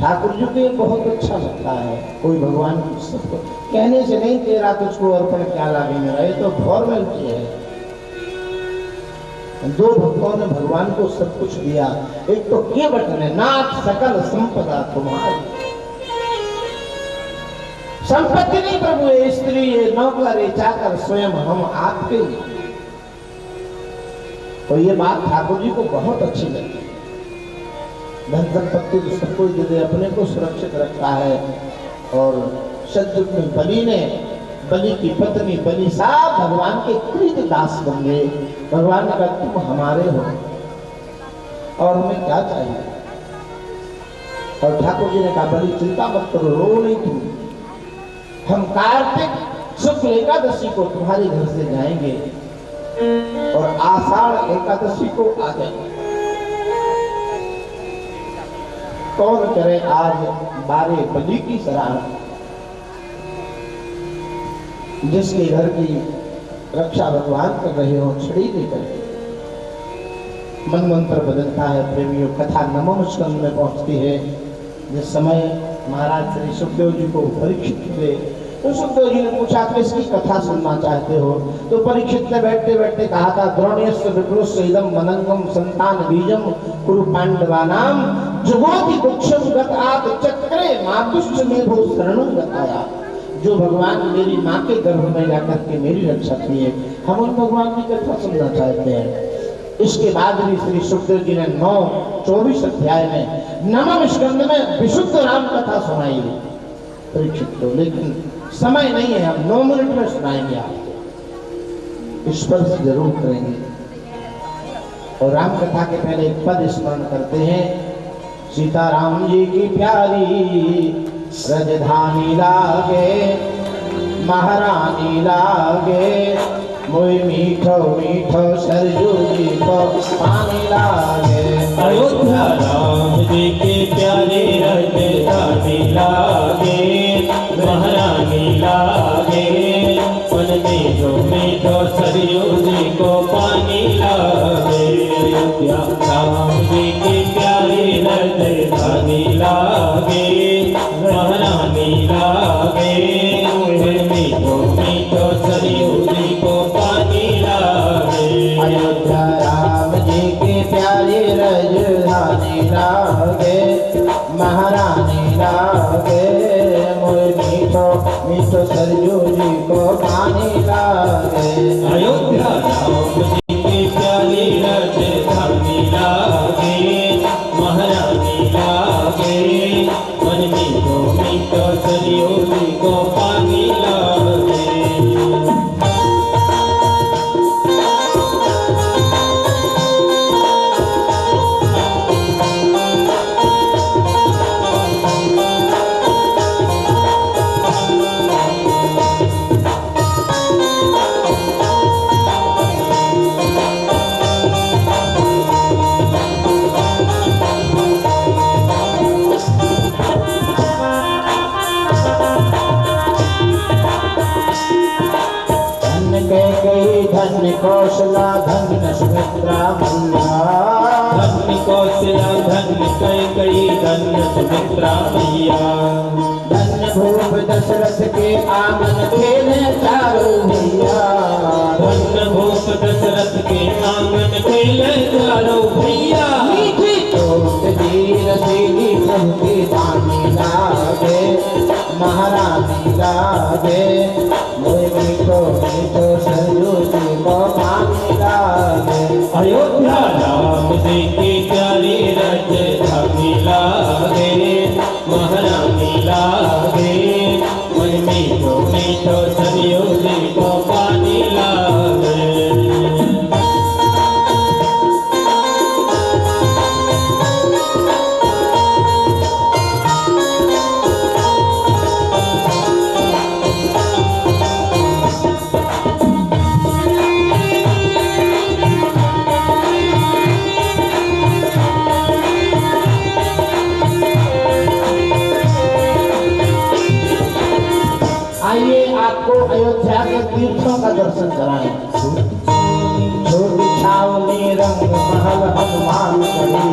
ठाकुर जी को ये बहुत अच्छा लगता है, कोई भगवान की सबको कहने से नहीं, तेरा तुझको अर्पण क्या लागे मेरा, ये तो फॉर्मेलिटी है। दो भक्तों ने भगवान को सब कुछ दिया। एक तो केवट ने, नाथ सकल संपदा तुम्हारी। संपत्ति नहीं प्रभु, ये स्त्री, ये नौकर, ये चाकर, स्वयं हम आपके। और ये बात ठाकुर जी को बहुत अच्छी लगी। धन संपत्ति तो सबको दे दे, अपने को सुरक्षित रखता है। और सतयुग में बलि ने, बलि की पत्नी बलि साहब भगवान के कृत दास बन गए। भगवान ने कहा, तुम हमारे हो और हमें क्या चाहिए? और ठाकुर जी ने कहा, बलि चिंता मत करो, रो नहीं तुम, हम कार्तिक शुक्ल एकादशी को तुम्हारे घर से जाएंगे और आषाढ़ एकादशी को आ जाएंगे। कौन करे आज बारे बलि की सराहना, जिसके घर की रक्षा भगवान कर रहे हो, छड़ी लेकर। मन मंत्र बदलता है प्रेमियों। कथा नवम स्कंद में पहुंचती है। जिस समय महाराज श्री सुखदेव जी को परीक्षित हुए, तो सुखदेव जी ने पूछा, किसकी कथा सुनना चाहते हो? तो परीक्षित ने बैठते बैठते कहा था, द्रोण्यस्य विप्रोस्य इदं मनंगम संतान बीजम कुरु पांडवानाम जुगोति दुक्षम गतआत चक्रे मातुश्च मेभो शरणं गताया। जो भगवान मेरी माँ के गर्भ में जाकर के मेरी रक्षा किए, हम उन भगवान की कथा सुनना चाहते हैं। इसके बाद भी श्री सुखदेव जी ने 9-24 अध्याय में नवम स्कंद में विशुद्ध राम कथा सुनाई परीक्षित को। लेकिन समय नहीं है, हम 9 मिनट में सुनाएंगे आपको, स्पर्श जरूर करेंगे। और राम कथा के पहले एक पद स्मरण करते हैं। सीताराम जी की प्यारी रजधानी लागे, महारानी लागे, मोई मीठो मीठो सरजू जी को पानी लागे। अयोध्या राम जी के प्यारे रजधानी लागे, महारानी लागे, मन मीठो मीठो सरजू जी को पानी लागे। अयोध्या राम जी के प्यारे रजधानी लागे, महारानी लागे, मीठो मीठो सरयू जी को पानी लागे। अयोध्या राम जी की प्यारी रजधानी लागे, महारानी लागे, मोर मीठो मीठो सरजू पानी लागे। अयोध्या राम जी के प्यारे राजधानी लागे, महारानी लागे, मन में तो सरियों को पानी लागे। धन्य कौशला धन्य सुमित्रा मैया, धन्य कौशला धन्य कैकेयी धन्य सुमित्रा मैया। धन्य भूप दशरथ के आंगन खेले चारों भैया, धन्य भूप दशरथ के आंगन खेले चारों भैया। मीठी चोट दी रसीली प्रभु की दानी लागे, महारानी लागे, मीठो मीठो सरयू जी को पानी लागे। अयोध्या राम जी की प्यारी राजधानी लागे, महारानी लागे, मन मीठो मीठो सरयू जी को पानी लागे। आइए आपको अयोध्या के तीर्थों का दर्शन कराएं। छोटी छावनी रंग महल हनुमान गढ़ी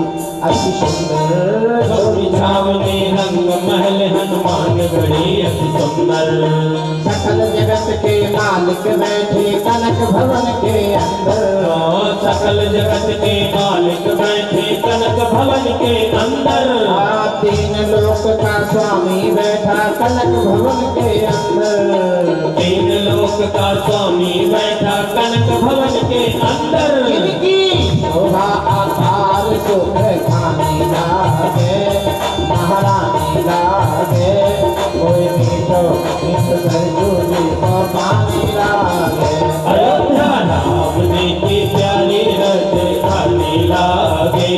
अति सुंदर, छोटी छावनी रंग महल हनुमान गढ़ी अति सुंदर। सकल जगत के मालिक बैठे कनक भवन के अंदर, सकल जगत के मालिक बैठे कनक भवन के अंदर। तीन लोक का स्वामी बैठा कनक भवन के अंदर, तीन लोक का स्वामी बैठा कनक भवन के अंदर। इनकी शोभा आधार सुख खानी लागे, महारानी लागे, कोई मीठो मीठो सरयू जी को पानी लागे। अयोध्या राम जी की प्यारी राजधानी लागे,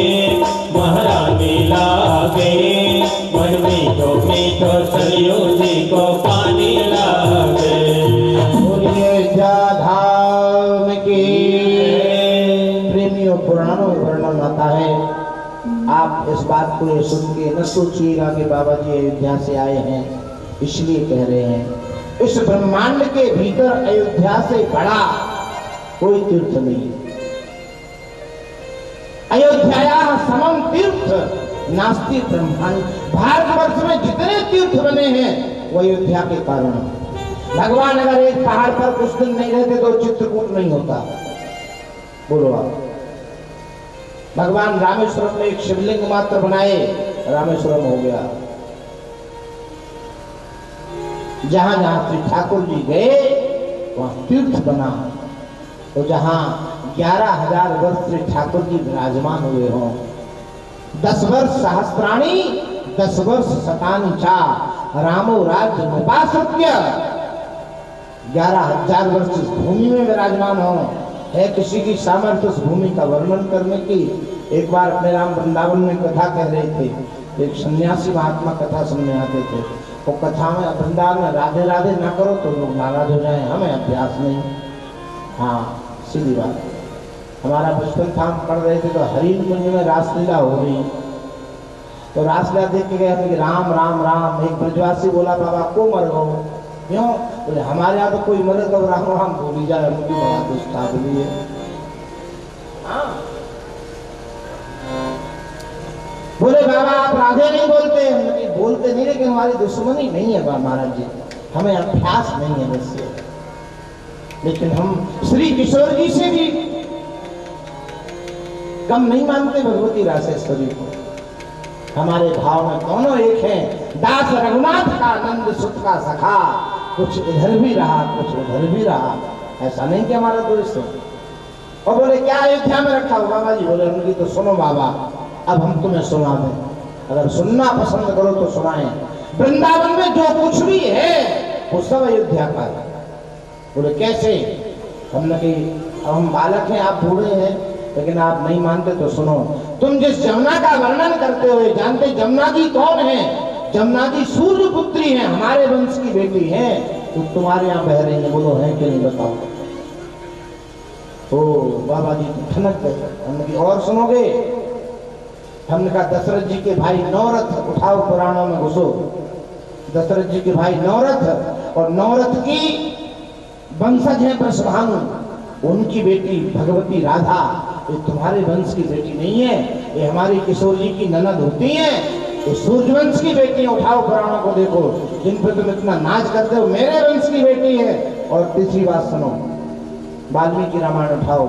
महारानी लागे, मन मीठो मीठो सरयू जी को पानी लागे। अयोध्या धाम की प्रेमियों पुराणों में वर्णन आता है। आप इस बात को ये सुन के न सोचिएगा कि बाबा जी अयोध्या से आए हैं इसलिए कह रहे हैं। इस ब्रह्मांड के भीतर अयोध्या से बड़ा कोई तीर्थ नहीं। अयोध्या समम तीर्थ नास्ति ब्रह्मांड। भारतवर्ष में जितने तीर्थ बने हैं वो अयोध्या के कारण। भगवान अगर एक पहाड़ पर कुछ दिन नहीं रहते तो चित्रकूट नहीं होता। बोलो आप। भगवान रामेश्वरम में एक शिवलिंग मात्र बनाए, रामेश्वरम हो गया। जहां जहां श्री ठाकुर जी गए वहां तीर्थ बना। तो जहां 11,000 वर्ष श्री ठाकुर जी विराजमान हुए हों, 10 वर्ष सहस्त्राणी 10 वर्ष शतानि चा रामो राज्य उपासत्य, 11,000 वर्ष इस भूमि में विराजमान हो। है किसी की सामर्थ्य उस भूमि का वर्णन करने की। एक बार अपने राम वृंदावन में कथा कह रहे थे। एक सन्यासी महात्मा कथा सुनने आते थे। वो कथा में वृंदावन में राधे राधे ना करो तो लोग नाराज हो जाए, हमें अभ्यास नहीं। हाँ सीधी बात। हमारा बचपन था, हम पढ़ रहे थे तो हरिन कुंज में रासलीला हो रही। तो रासलीला देख के गए राम राम राम। एक ब्रजवासी बोला बाबा को मर गो। क्यों? बोले हमारे यहाँ तो कोई मरे तो राम राम भूली जाए, मुझे बड़ा दुष्टा बोलिए। बोले बाबा आप राधे नहीं बोलते। हम बोलते नहीं, लेकिन हमारी दुश्मनी नहीं है महाराज जी, हमें अभ्यास नहीं है वैसे। लेकिन हम श्री किशोर जी से भी कम नहीं मानते भगवती रासेश्वरी को। हमारे भाव में दोनों एक हैं। दास रघुनाथ का नंद सुत का सखा, कुछ इधर भी रहा, कुछ उधर भी रहा। ऐसा नहीं कि हमारा दोस्त है। और बोले क्या अयोध्या में रखा हो बाबा जी? बोले उनकी तो सुनो बाबा, अब हम तुम्हें सुना दें, अगर सुनना पसंद करो तो सुनाएं। वृंदावन में जो कुछ भी है वो सब अयोध्या का है। बोले कैसे? हमने कही अब हम बालक हैं, आप बूढ़े हैं, लेकिन आप नहीं मानते तो सुनो। तुम जिस जमुना का वर्णन करते हो, जानते जमुना जी कौन है? जमुना जी सूर्य पुत्री हैं, हमारे वंश की बेटी हैं, तो तुम्हारे यहाँ बह रही है। बोलो है कि नहीं बताओ? तो बाबा जी तो ठनक गए। हमने कहा और सुनोगे? हमने कहा दशरथ जी के भाई नौरथ, उठाओ पुराणों में घुसो। दशरथ जी के भाई नौरथ, और नौरथ की वंशज है वृषभानु, उनकी बेटी भगवती राधा। ये तुम्हारे वंश की बेटी नहीं है, ये हमारी किशोर जी की ननद होती है, ये सूर्यवंश की बेटी। उठाओ पुराणों को देखो, जिन पर तुम इतना नाच करते हो, मेरे वंश की बेटी है। और तीसरी बात सुनो, वाल्मीकि रामायण उठाओ।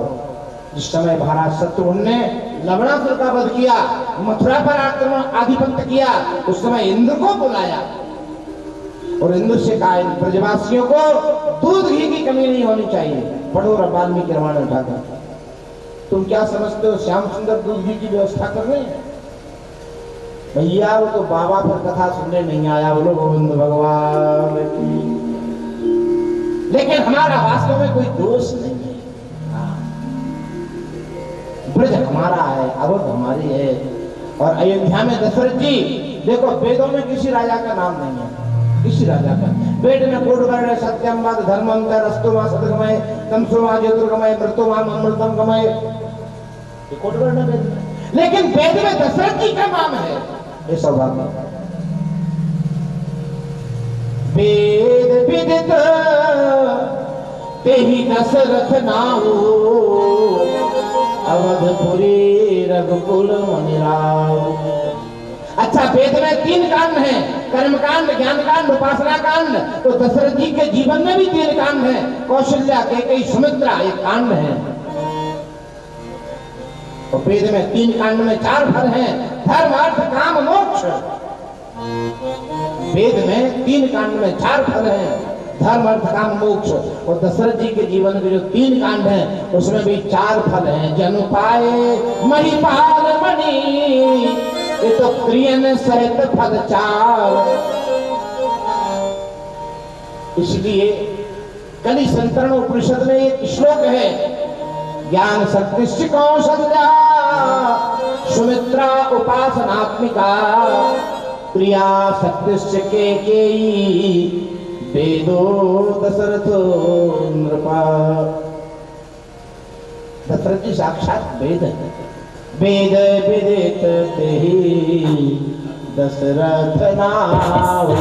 जिस समय महाराज शत्रुघ्न ने लवणासुर का वध किया, मथुरा पर आक्रमण आधिपत्य किया, उस समय इंद्र को बुलाया और इंद्र से कहा इन ब्रजवासियों को दूध घी की कमी नहीं होनी चाहिए। पढ़ो वाल्मीकि रामायण उठाकर। तुम क्या समझते हो श्याम सुंदर दूध घी की व्यवस्था कर रहे हैं? भैया वो तो बाबा पर कथा सुनने नहीं आया, बोलो गोविंद भगवान की। लेकिन हमारा वास्तव में कोई दोष नहीं है। ब्रज हमारा है, अवध हमारी है। और अयोध्या में दशरथ जी, देखो वेदों में किसी राजा का नाम नहीं है, किसी राजा का। वेद में कोटवर्ण सत्यम वाद धर्मम रस्तुमा सदगमय तमसुमा ज्योतिर्गमय मृत्युमा अमृतम गमय, ये कोटवर्ण वेद में। लेकिन वेद में दशरथ जी का नाम है, ये सौभाग्य। वेद विदित तेहि दशरथ नाऊ, अवधपुरी रघुकुल मुनि राव। अच्छा, वेद में 3 कांड हैं, कर्म कांड, ज्ञान कांड, उपासना कांड। तो दशरथ जी के जीवन में भी 3 कांड हैं। कौशल्या, कैकेयी, सुमित्रा, एक कांड है। तो वेद में 3 कांड में 4 फल हैं, धर्म अर्थ काम मोक्ष। वेद में 3 कांड में 4 फल हैं, धर्म अर्थ काम मोक्ष। और दशरथ जी के जीवन के जो 3 कांड हैं उसमें भी 4 फल हैं। जनु पाए महिपाल मणि, ये तो प्रियन सहित फल 4। इसलिए कलि संतरण उपनिषद में एक श्लोक है, ज्ञान शक्ति कौशल्या सुमित्रा उपासनात्मिका, प्रिया शक्ति कैकेयी वेदो दशरथो नृपा। दशरथ जी साक्षात वेद है। वेद विदित तेहि दशरथ नाओ,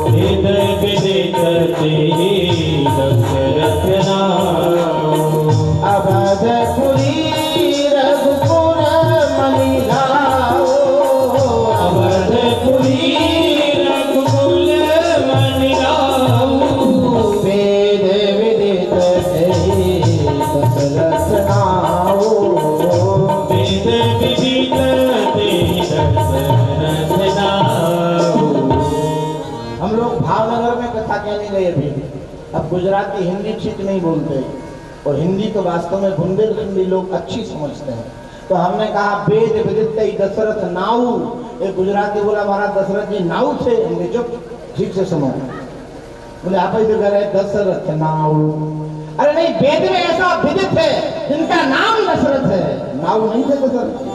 वेद विदित तेहि दशरथ नाओ, अवधपुरी रघुकुल मुनि राव, अवधपुरी रघुकुल मुनि राव। वेद विदित तेहि दशरथ नाओ, वेद विदित तेहि दशरथ नाओ। हम लोग भावनगर में कथा कहने गए अभी। अब गुजराती हिंदी ठीक नहीं बोलते, और हिंदी तो वास्तव में बुंदेलखंडी लोग अच्छी समझते हैं। तो हमने कहा वेद विदित तेहि दशरथ नाऊ। एक गुजराती बोला महाराज दशरथ जी नाऊ थे। हमने चुप, ठीक से सुनो। बोले आप इधर कह रहे दशरथ नाऊ। अरे नहीं, वेद में ऐसा विदित है जिनका नाम दशरथ है, नाऊ नहीं थे दशरथ।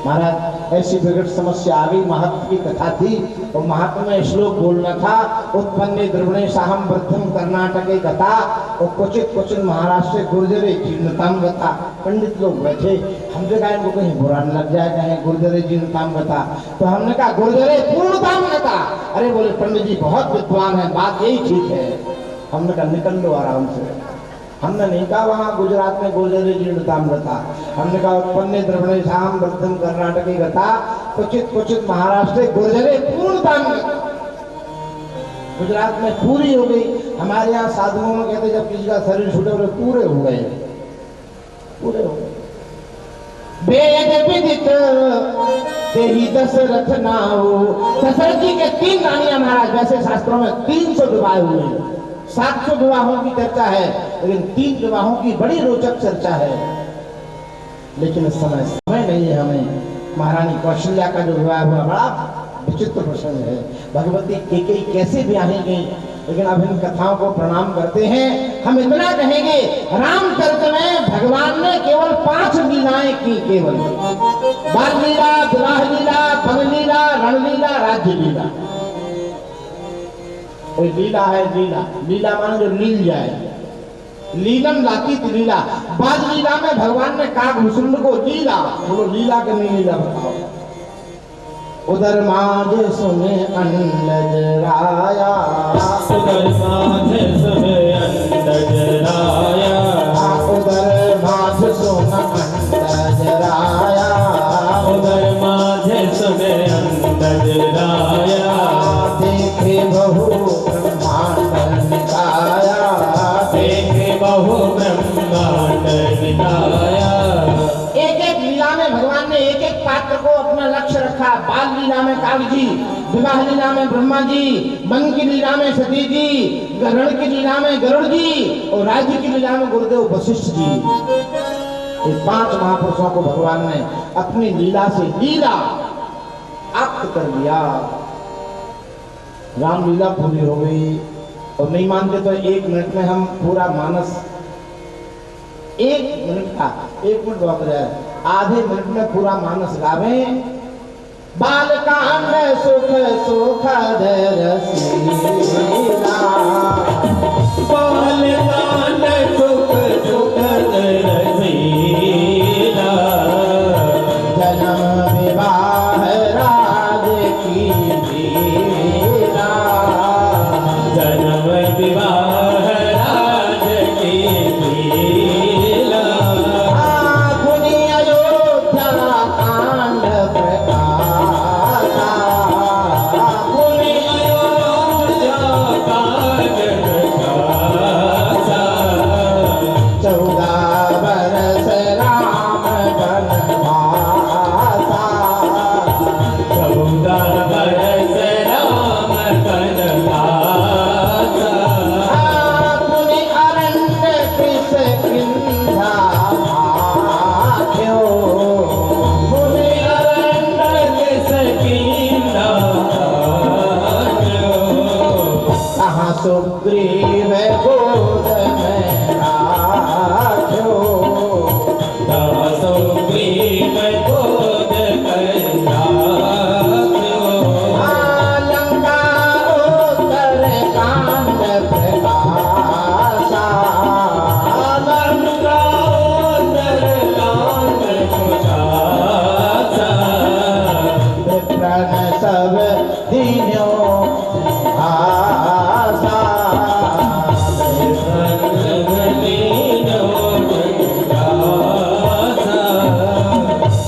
महाराज ऐसी विकट समस्या आ गई, महत्व की कथा थी और महत्व में श्लोक बोलना था। उत्पन्ने द्रविणे साहम वृद्धम कर्नाटके कथा, और क्वचित महाराष्ट्र गुर्जरे जीर्णताम कथा। पंडित लोग बैठे, हमने कहा इनको कहीं बुरा न लग जाए, कहीं गुर्जरे जीर्णताम कथा। तो हमने कहा गुर्जरे पूर्णताम कथा। अरे बोले पंडित जी बहुत विद्वान है, बात यही ठीक है। हमने कहा निकल लो आराम से। हमने नहीं कहा वहां गुजरात में गुर्जरे जीर्णताम कथा, हमने कहा उत्पन्ने द्रविणे साहम वृद्धम कर्नाटके कथा, क्वचित महाराष्ट्र गुर्जरे पूर्णताम कथा। गुजरात में पूरी हो गई। हमारे यहाँ साधुओं में कहते जब किसी का शरीर छूटे बोले पूरे हो गए, पूरे हो गए। वेद विदित तेरी दशरथ नाऊ। दशरथ जी के 3 रानियां महाराज, वैसे शास्त्रों में 300 विवाह हुए हैं, 700 विवाहों की चर्चा है, लेकिन 3 विवाहों की बड़ी रोचक चर्चा है। लेकिन इस समय नहीं है हमें। महारानी कौशल्या का जो विवाह हुआ बड़ा विचित्र प्रसंग है। भगवती केकई कैसे ब्याही गई, लेकिन अब इन कथाओं को प्रणाम करते हैं। हम इतना कहेंगे, रामचरित में भगवान ने केवल 5 लीलाएं की, केवल बाल लीला, विवाह लीला, वन लीला, रणलीला, राज्य लीला। कोई लीला है, लीला लीला माने जो लील जाए, लीलम लाती थी लीला। बाल लीला में भगवान ने काकभूषुंड को लीला, बोलो लीला के नहीं लीला बताओ। उधर माझ सुने अंडज राया, उधर माझ सुने अंडज राया, उधर माझ सुने अंडज राया, उधर माझ सुने अंडज राया। देखे बहु ब्रह्मांड निकाया, देखे बहु ब्रह्मांड निकाया। एक लीला में भगवान ने एक पात्र को अपना लक्ष्य रखा। बाल लीला में काल जी, विवाह लीला में ब्रह्मा जी, वन की लीला में सती जी, रण की लीला में गरुड़ जी, और राज्य की लीला में गुरुदेव वशिष्ठ जी। ये 5 महापुरुषों को भगवान ने अपनी लीला से लीला आप्त कर लिया। रामलीला पूरी हो गई। और नहीं मानते तो 1 मिनट में हम पूरा मानस, 1 मिनट का, 1 मिनट बहुत है, आधे मिनट में पूरा मानस गावे। बालकांड सुख सुखद रसीला, बालकांड सुख सुखद रसीला। जन्म विवाह राज की लीला, जन्म विवाह राज की लीला। पुनि अयोध्या कांड प्रकाशा, पुनि अयोध्या कांड प्रकाशा। 14 बरस राम वनवासा, 14 बरस राम वनवासा। पुनि अरण्य किष्किंधा भाग्यो, पुनि अरण्य किष्किंधा भाग्यो। कहाँ सुग्रीव गोद में राख्यो, कहाँ सुग्रीव गोद कर राख्यो। लंका उत्तर कांड प्रकाशा, लंका उत्तर कांड प्रकाशा। विप्रण सब दीन्यों आशा,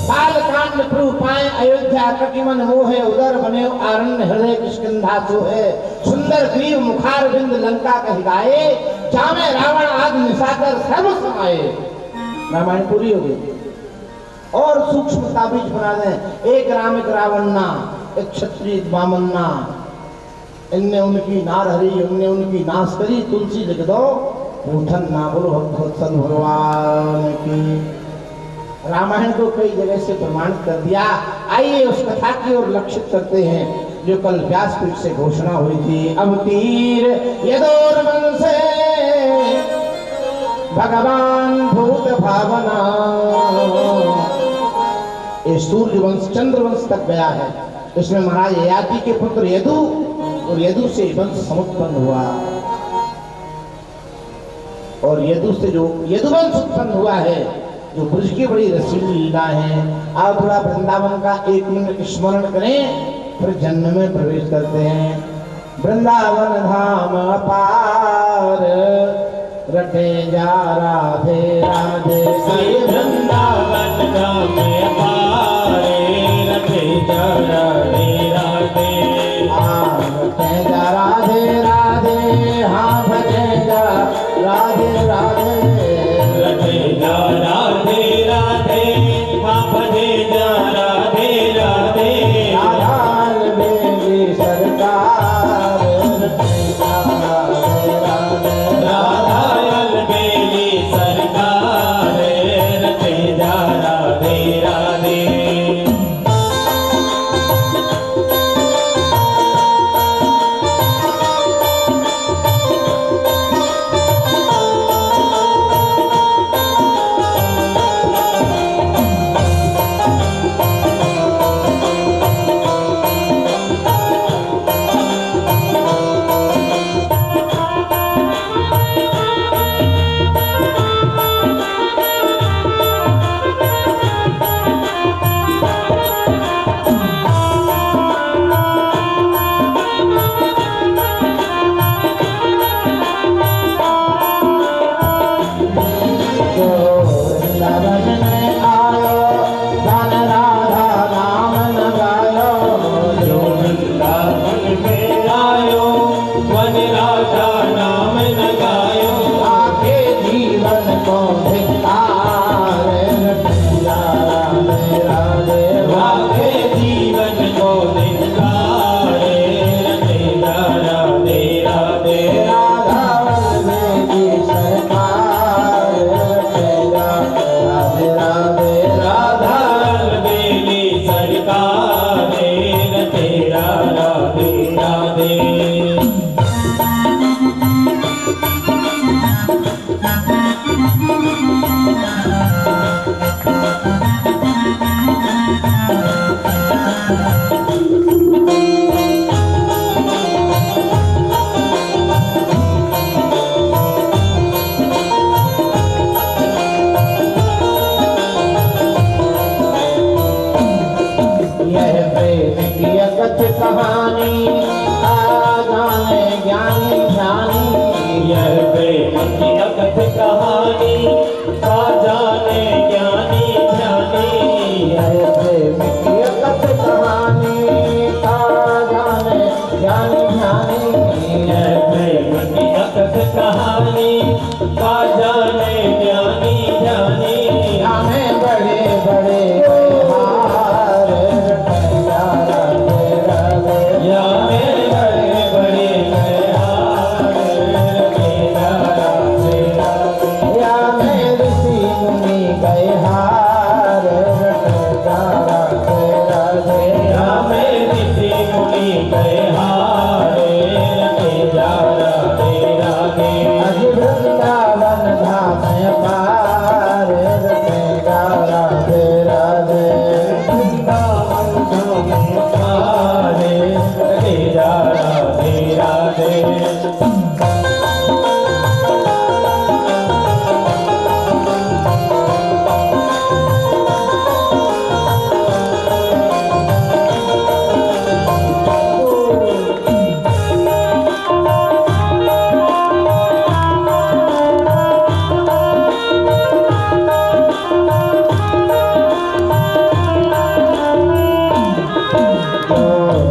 बालकांड प्रभु पाए अयोध्या कटिमन मोहे, उदर बने आरण्य हृदय किष्किंधा सोहे। सुंदर ग्रीव मुखार बिंद लंका कहि गाए, जामे रावण आदि निशाकर सर्व समाये। रामायण पूरी हो गई। और सूक्ष्मता बीज बना दें, एक राम एक रावणना, एक क्षत्रिय वामन्ना, इनने उनकी नार हरी, उनने उनकी नाश करी, तुलसी लिख दो पूठन ना। बोलो भगवत्सल भगवान की। रामायण को कई जगह से प्रमाणित कर दिया। आइए उस कथा की ओर लक्षित करते हैं जो कल व्यासपीठ से घोषणा हुई थी। अब तीर यदोर्वन से भगवान भूत भावना, ये सूर्य वंश चंद्र वंश तक गया है। इसमें महाराज ययाति के पुत्र यदु, और यदु से वंश समुत्पन्न हुआ, और यदु से जो यदुवंश उत्पन्न हुआ है, जो ब्रज की बड़ी रसीली लीला है। आप थोड़ा वृंदावन का 1 मिनट स्मरण करें, फिर जन्म में प्रवेश करते हैं। वृंदावन धाम अपार, रटे जा राधे राधे। वृंदावन धाम अपार, रटे जा राधे राधे। रटे जा राधे राधे, हाँ भजे जा राधे राधे। रटे जा राधे राधे, हाँ कथ कहानी का जाने ज्ञानी ध्यानी। है प्रेम की कथ कहानी का जाने ज्ञानी ध्यानी। है प्रेम की कथ कहानी का जाने ज्ञानी ध्यानी। जाने बड़े बड़े हार प्यारा तेरा रे। जाने बड़े बड़े हार तेरा तेरा। या मैं ऋषि मुनि गए हार प्यारा तेरा रे। या मैं ऋषि मुनि गए हारे तेरा तेरा गे। अज वृंदावन धाम पार तेरा तेरा रे। वृंदावन धाम पारे तेरा तेरा गे।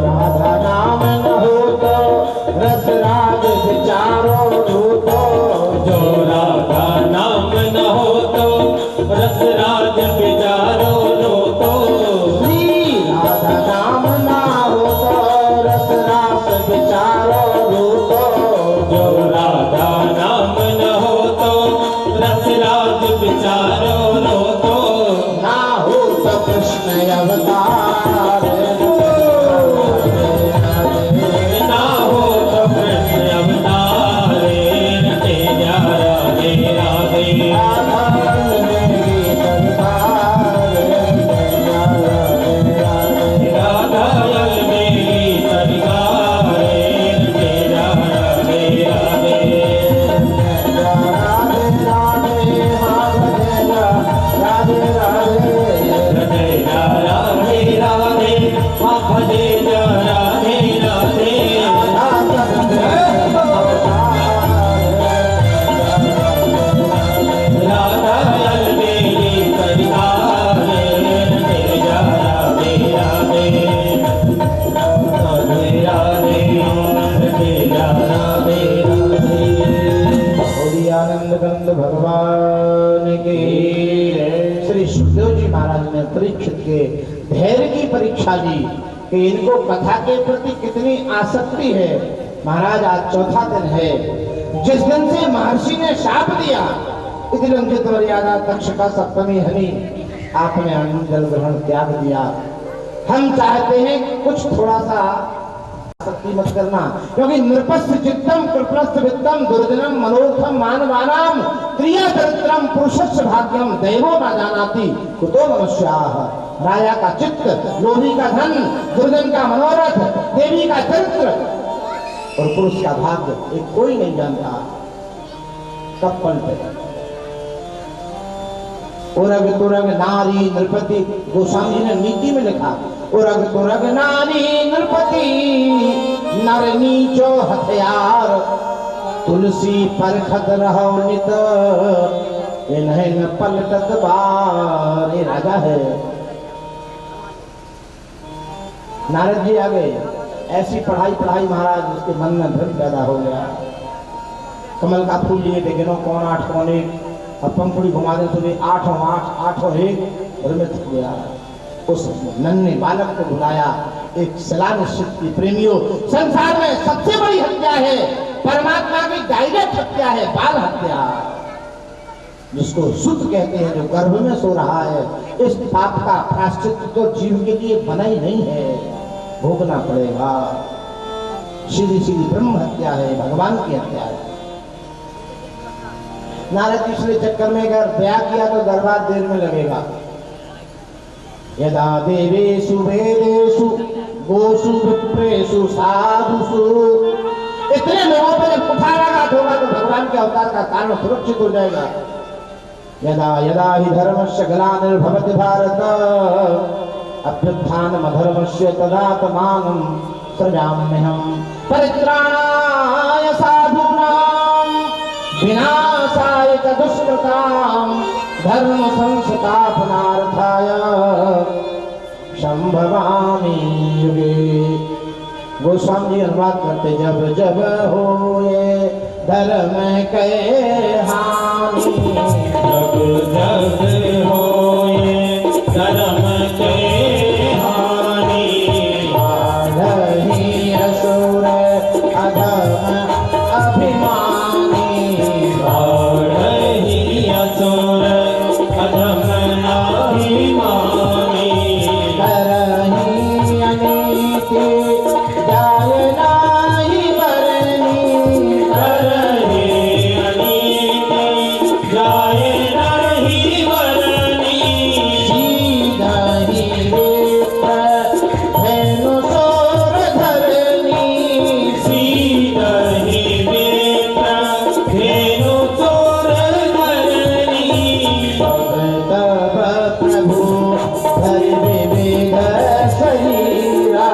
राधा नाम न हो तो रस राग विचारो रूपो। जो राधा नाम न हो तो रस राज विचारो लो तो। श्री राधा नाम न हो तो रस रास विचारो रूपो। जो राधा नाम न हो तो रस राज विचारो लो तो। ना हो तो कृष्ण अवतार ना हो तो कृष्ण अवतारे तेरा राधे राधे। राधा यल मेरी सरकारे तेरा राधे राधे। राधे राधे राधे माँ भजे जा राधे राधे। राधा यल मेरी सरकारे तेरा राधे राधे। राधे राधे तेरा राधे राधे। बोलिए आनंद कंद भगवान की। श्री सुखदेव जी महाराज ने परीक्षित के धैर्य की परीक्षा ली कि इनको कथा के प्रति कितनी आसक्ति है। महाराज आज चौथा दिन है जिस दिन से महर्षि ने शाप दिया इति लंघित मर्यादा तक्षका सप्तमी हनि आपने अंजल ग्रहण त्याग दिया। हम चाहते हैं कि कुछ थोड़ा सा आसक्ति मत करना क्योंकि नृपस्य चित्तम कृपणस्य वित्तम दुर्जनम मनोर्थम मानवानाम क्रिया चरित्रम पुरुषस्य भाग्यम दैवो न जानाति कुतो मनुष्याः। राजा का चित्त, लोभी का धन, दुर्जन का मनोरथ, देवी का चरित्र और पुरुष का भाग्य एक कोई नहीं जानता कब पलटे। उरग तुरग नारी नृपति गोस्वामी जी ने नीति में लिखा उरग तुरग नारी नृपति नर नीचो हथियार तुलसी परखत रहो नित इन्हें न पलटत बार। ये राजा है। नारद जी आ गए। ऐसी पढ़ाई पढ़ाई महाराज उसके मन में भ्रम पैदा हो गया। कमल का फूल लिए थे गिनो कौन आठ कौन एक और पंखुड़ी घुमा दे तो भी आठों आठ आठों एक और मैं थक गया। उस नन्हे बालक को बुलाया। एक सलाह निश्चित की प्रेमियों संसार में सबसे बड़ी हत्या है परमात्मा की डायरेक्ट हत्या है बाल हत्या जिसको सुत कहते हैं जो गर्भ में सो रहा है। इस पाप का प्रायश्चित तो जीव के लिए बना ही नहीं है भोगना पड़ेगा। सीधी सीधी ब्रह्म हत्या है भगवान की हत्या है। नारद पिछले चक्कर में अगर दया किया तो दरबार देर में लगेगा। यदा देवेषु वेदेषु गोषु विप्रेषु साधुषु इतने लोगों पर जब कुठाराघात होगा तो भगवान के अवतार का कारण सुरक्षित हो जाएगा। यदा यदा हि धर्मस्य ग्लानिर्भवति भारत अभ्युत्थानमधर्मस्य तदात्मानं सृजाम्यहम् परित्राणाय साधूनां विनाशाय धर्म संस्थापनार्थाय संभवामि युगे। गोस्वामी जी अनुवाद करते, जब जब होए धर्म के हानि, जब जब होए धर्म के हानि, बाढ़हि असुर अधम अभिमानी, बाढ़हि असुर अधम अभिमानी, करहि अनीति जाय नाहि बरनी, करहि अनीति जाय नहीं बरनी, सीधहि विप्र धेनु सोर धरनी, सीधहि विप्र धेनु चोर धरनी, तब प्रभु धरि विविध शरीरा,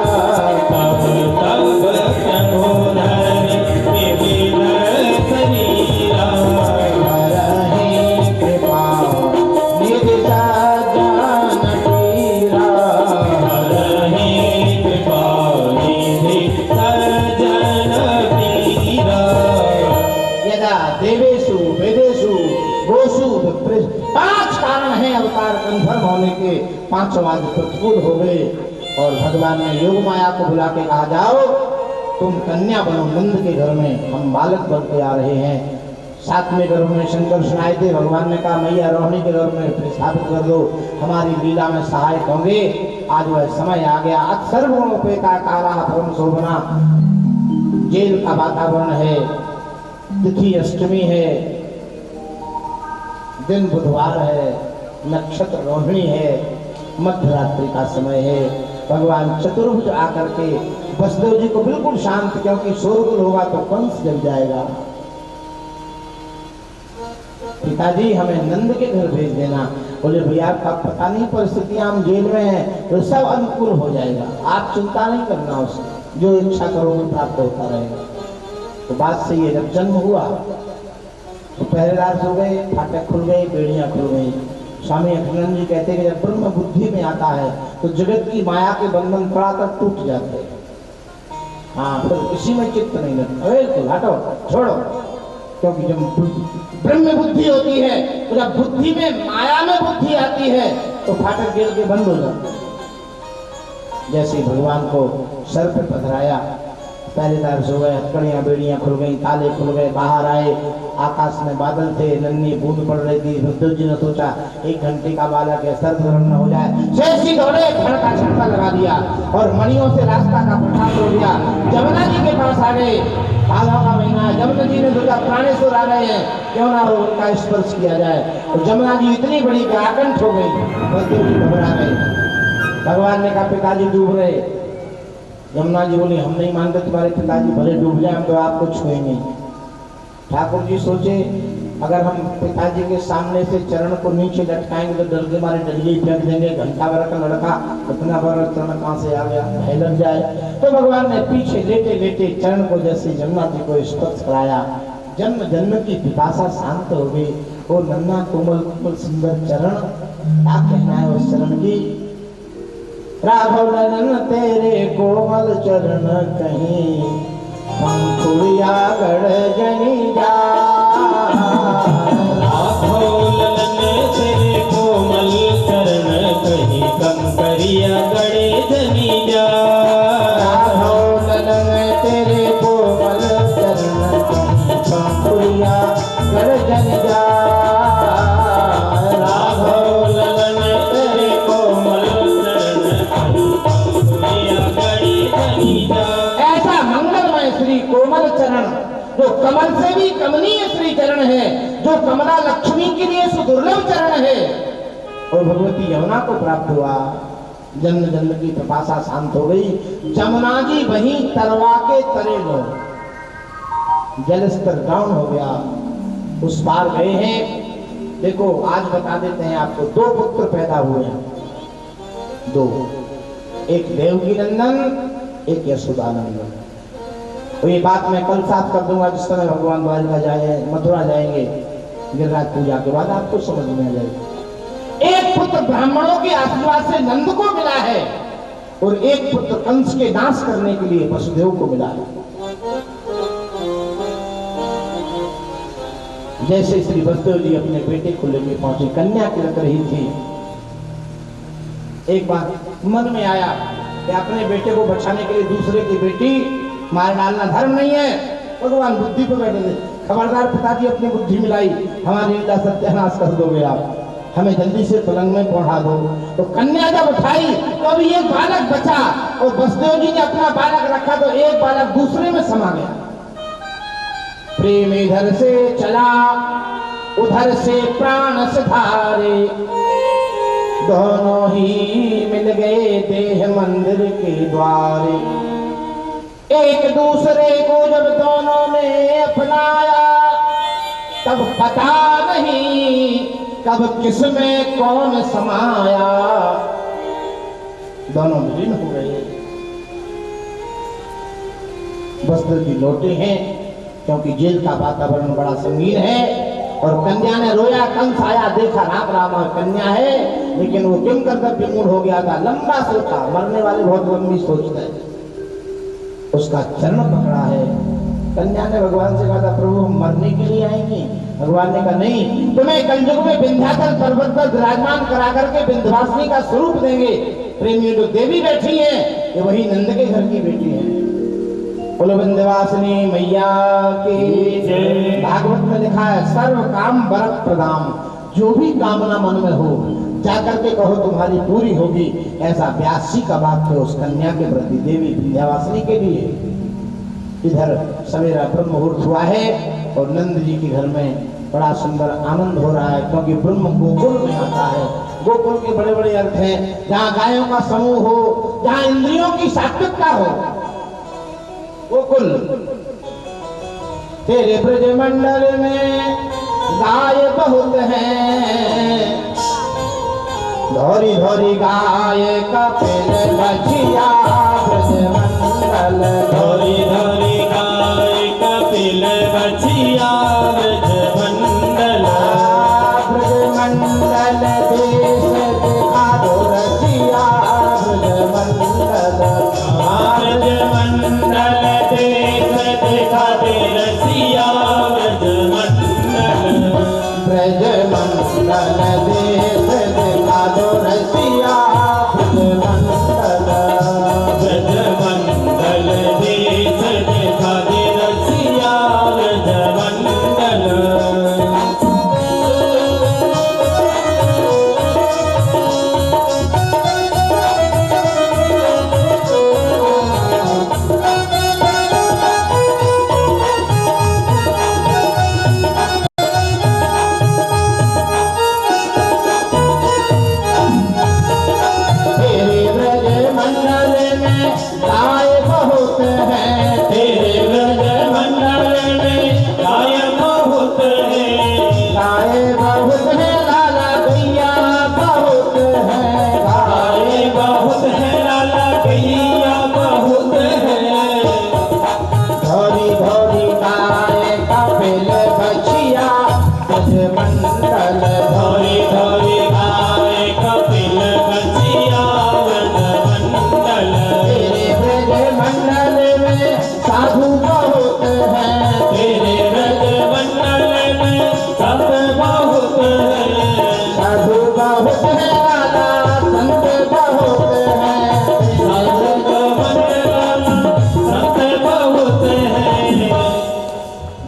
तब तब प्रभु धरि विविध शरीरा, हरहि कृपा निधि सज्जन पीरा, हरहि कृपा निधि सज्जन पीरा। यदा देवेषु वेदेषु गोषु विप्रेषु, 5 कारण हैं अवतार कन्फर्म होने के, 5 आज प्रतिकूल हो गए। और भगवान ने योग माया को बुला के कहा, जाओ तुम कन्या बनो नंद के घर में, हम बालक बन के आ रहे हैं। 7वें गर्भ में शंकर सुनाए थे, भगवान ने कहा मैया रोहिणी के गर्भ में प्रतिस्थापित कर दो, हमारी लीला में सहायक होंगे। आज वह समय आ गया। आज सर्वगुणोपेता काला परम शोभना, जेल का वातावरण है, तिथि अष्टमी है, दिन बुधवार है, नक्षत्र रोहिणी है, मध्यरात्रि का समय है। भगवान चतुर्भुज आकर के वसुदेव जी को बिल्कुल शांत, क्योंकि शोरगुल होगा तो कंस जल जाएगा। पिताजी हमें नंद के घर भेज देना। बोले भैया आपका पता नहीं परिस्थितियां, हम जेल में हैं, तो सब अनुकूल हो जाएगा, आप चिंता नहीं करना, उसकी जो इच्छा करोगे प्राप्त होता रहेगा। तो बात सही है। जब जन्म हुआ तो पहरेदार सो गए, फाटक खुल गए, बेड़ियां खुल गई। स्वामी अखंडानंद जी कहते हैं कि जब ब्रह्म बुद्धि में आता है तो जगत की माया के बंधन तड़ातड़ टूट जाते हैं। हाँ, फिर किसी में चित्त नहीं लगता, बिल्कुल हटो छोड़ो। क्योंकि जब ब्रह्म बुद्धि होती है तो जब बुद्धि में माया में बुद्धि आती है तो फाटक गिर के बंद हो जाते हैं। जैसे भगवान को सर पे पधराया, पहरेदार सो गए, हथकड़ियां बेड़ियां खुल गई, ताले खुल गए, बाहर आए, आकाश में बादल थे, नन्ही बूंद पड़ रही थी। बुद्धदेव जी ने सोचा 1 घंटे का बालक है, सर्द गर्म न हो जाए। शेषी दौड़े, घर का छक्का लगा दिया और मणियों से रास्ता का प्रसाद हो गया। जमुना जी के पास आ गए, भादों का महीना है, जमुना जी ने सोचा प्राणेश्वर आ रहे हैं, क्यों ना हो उनका स्पर्श किया जाए। तो जमुना जी इतनी बड़ी कि आकंठ हो गई, बुद्धदेव जी घबरा गए। भगवान ने कहा पिताजी डूब रहे। यमुना जी बोली हम नहीं मानते, तुम्हारे पिताजी भले डूब जाए, हम तो आपको छुएंगे। ठाकुर जी सोचे अगर हम पिताजी के सामने से चरण को नीचे लटकाएंगे तो डर के मारे डलिए फेंक देंगे। घंटा भर का लड़का इतना बड़ा चरण कहाँ से आ गया, भय लग जाए। तो भगवान ने पीछे लेटे लेटे चरण को जैसे यमुना जी को स्पर्श कराया, जन्म जन्म की पिपासा शांत हो गई। वो नन्हा कोमल कोमल सुंदर चरण, क्या कहना है उस चरण की। राघव नयन तेरे कोमल चरण कहीं, पंखुड़िया गढ़ जनी जा। राघव नयन तेरे कोमल चरण कहीं, कंकरिया गड़े जनी जा। राघव नयन तेरे कोमल चरण कहीं, पंखुड़िया गढ़ जनी जा। राघव नयन तेरे कोमल ऐसा मंगलमय श्री कोमल चरण, जो कमल से भी कमनीय श्री चरण है, जो कमला लक्ष्मी के लिए सुदुर्लभ चरण है, और भगवती यमुना को प्राप्त हुआ। जन्म जन्म की पिपासा शांत हो गई। जमुना जी वहीं तरवा के तरे लो, जल स्तर डाउन हो गया, उस पार गए हैं। देखो आज बता देते हैं आपको, 2 पुत्र पैदा हुए हैं, 2, एक देवकी नंदन, एक यशोदानंदन। तो ये बात मैं कल साफ कर दूंगा, जिस समय भगवान द्वारका जाए, मथुरा जाएंगे, गिरिराज पूजा के बाद आपको समझ में आ जाएगी। एक पुत्र ब्राह्मणों के आशीर्वाद से नंद को मिला है और एक पुत्र कंस के नाश करने के लिए वसुदेव को मिला है। जैसे श्री वसुदेव जी अपने बेटे को लेकर पहुंचे, कन्या तिलक रही थी। एक बार मन में आया कि अपने बेटे को बचाने के लिए दूसरे की बेटी मार डालना धर्म नहीं है। भगवान बुद्धि पे बैठे थे, खबरदार पिताजी अपनी बुद्धि मिलाई, हमारी लीला सत्यानाश कर दोगे आप, हमें जल्दी से पलंग में पहुंचा दो। तो कन्या जब उठाई तो अभी एक बालक बचा और वसुदेव जी ने अपना बालक रखा तो एक बालक दूसरे में समा गया। प्रेम इधर से चला उधर से प्राण से धारे, दोनों ही मिल गए देह मंदिर के द्वारे। एक दूसरे को जब दोनों ने अपनाया, तब पता नहीं कब किस में कौन समाया, दोनों विलीन हो गए। वसुदेव जी लौटे हैं क्योंकि जेल का वातावरण बड़ा संगीन है और कन्या ने रोया, कंस आया, देखा राम राम कन्या है, लेकिन वो किम कर्तव्य मूड हो गया था, लंबा सोचा, मरने वाले बहुत लंबी सोचते हैं। उसका चरण पकड़ा है। कन्या ने भगवान से कहा था, प्रभु हम मरने के लिए आएंगे? भगवान ने कहा नहीं, तुम्हें कलयुग में विंध्याचल पर्वत पर विराजमान करा करके विंध्यवासिनी का स्वरूप देंगे। प्रेमियों जो देवी बैठी है ये वही नंद के घर की बेटी है। बोलो विंध्यवासिनी मैया की जय। भागवत में लिखा है, सर्व काम वरद प्रदाम, जो भी कामना मन में हो जाकर के कहो तुम्हारी पूरी होगी। ऐसा व्यास जी का वाक्य उस कन्या के प्रति देवी विंध्यवासिनी के लिए। इधर सवेरा ब्रह्म मुहूर्त हुआ है और नंद जी के घर में बड़ा सुंदर आनंद हो रहा है, क्योंकि ब्रह्म गोकुल में आता है। गोकुल के बड़े बड़े अर्थ हैं, जहाँ गायों का समूह हो, जहाँ इंद्रियों की सात्विकता हो, गोकुल। तेरे ब्रज मंडल में गाय बहुत हैं, धोरी धोरी गाय कपिल बछिया ब्रज मंडल, धोरी धोरी गाय कपिल बछिया ब्रज मंडल, ब्रज मंडल देश दिखा दो रसिया ब्रज मंडल, ब्रज मंडल देश दिखा दे रसिया ब्रज मंडल, ब्रज मंडल देश दिखा दो रसिया ब्रज मंडल, ब्रज मंडल देश दिखा दे रसिया ब्रज मंडल।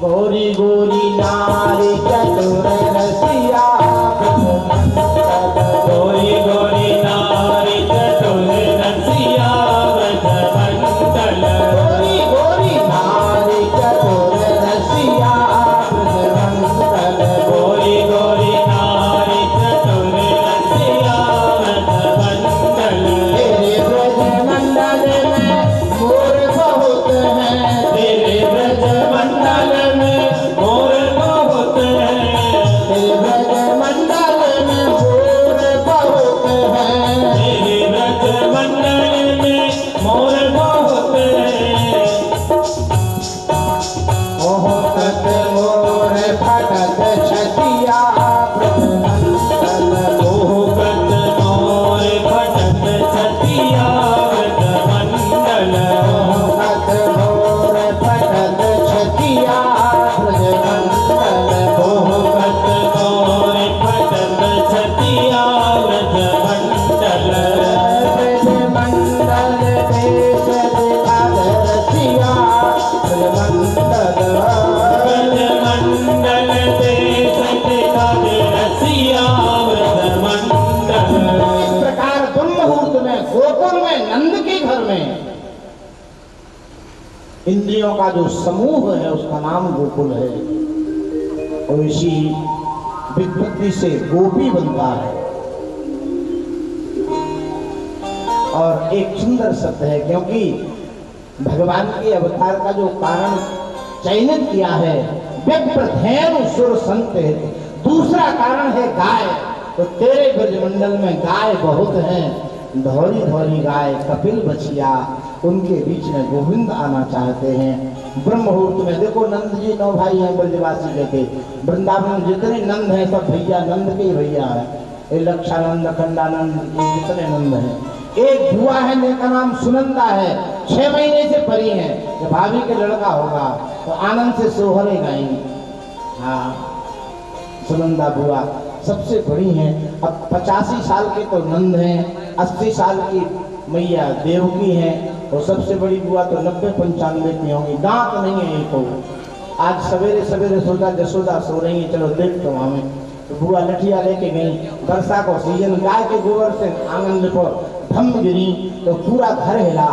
गोरी गोरी नारी चतुर रसिया स्त्रियों का जो समूह है उसका नाम गोकुल है। और इसी व्युत्पत्ति से गोपी बनता है। और एक सुंदर शब्द है, क्योंकि भगवान के अवतार का जो कारण चयनित किया है व्यप्रधेनु सुर संत है। दूसरा कारण है गाय। तो तेरे ब्रजमंडल में गाय बहुत हैं, धौरी धौरी गाय कपिल बछिया, उनके बीच में गोविंद आना चाहते हैं। ब्रह्म मुहूर्त में देखो नंद जी 9 भाई हैं ब्रजवासी के। वृंदावन में जितने नंद हैं सब भैया नंद के ही भैया है। लक्षानंद, अखंडानंद, जितने नंद हैं। एक बुआ है जिनका नाम सुनंदा है, 6 महीने से परी है। जब भाभी के लड़का होगा तो आनंद से सोहरे गाएंगी। हाँ, सुनंदा बुआ सबसे बड़ी हैं। अब 85 साल के तो नंद हैं, 80 साल की मैया देवकी हैं, और सबसे बड़ी बुआ तो 90-95 की होंगी। दांत नहीं है एक। आज सवेरे सवेरे सोचा जसोदा सो रही है, चलो देखते हो हमें। तो बुआ लठिया लेके गई। वर्षा को सीजन, गाय के गोबर से आंगन पर धम गिरी तो पूरा घर हिला।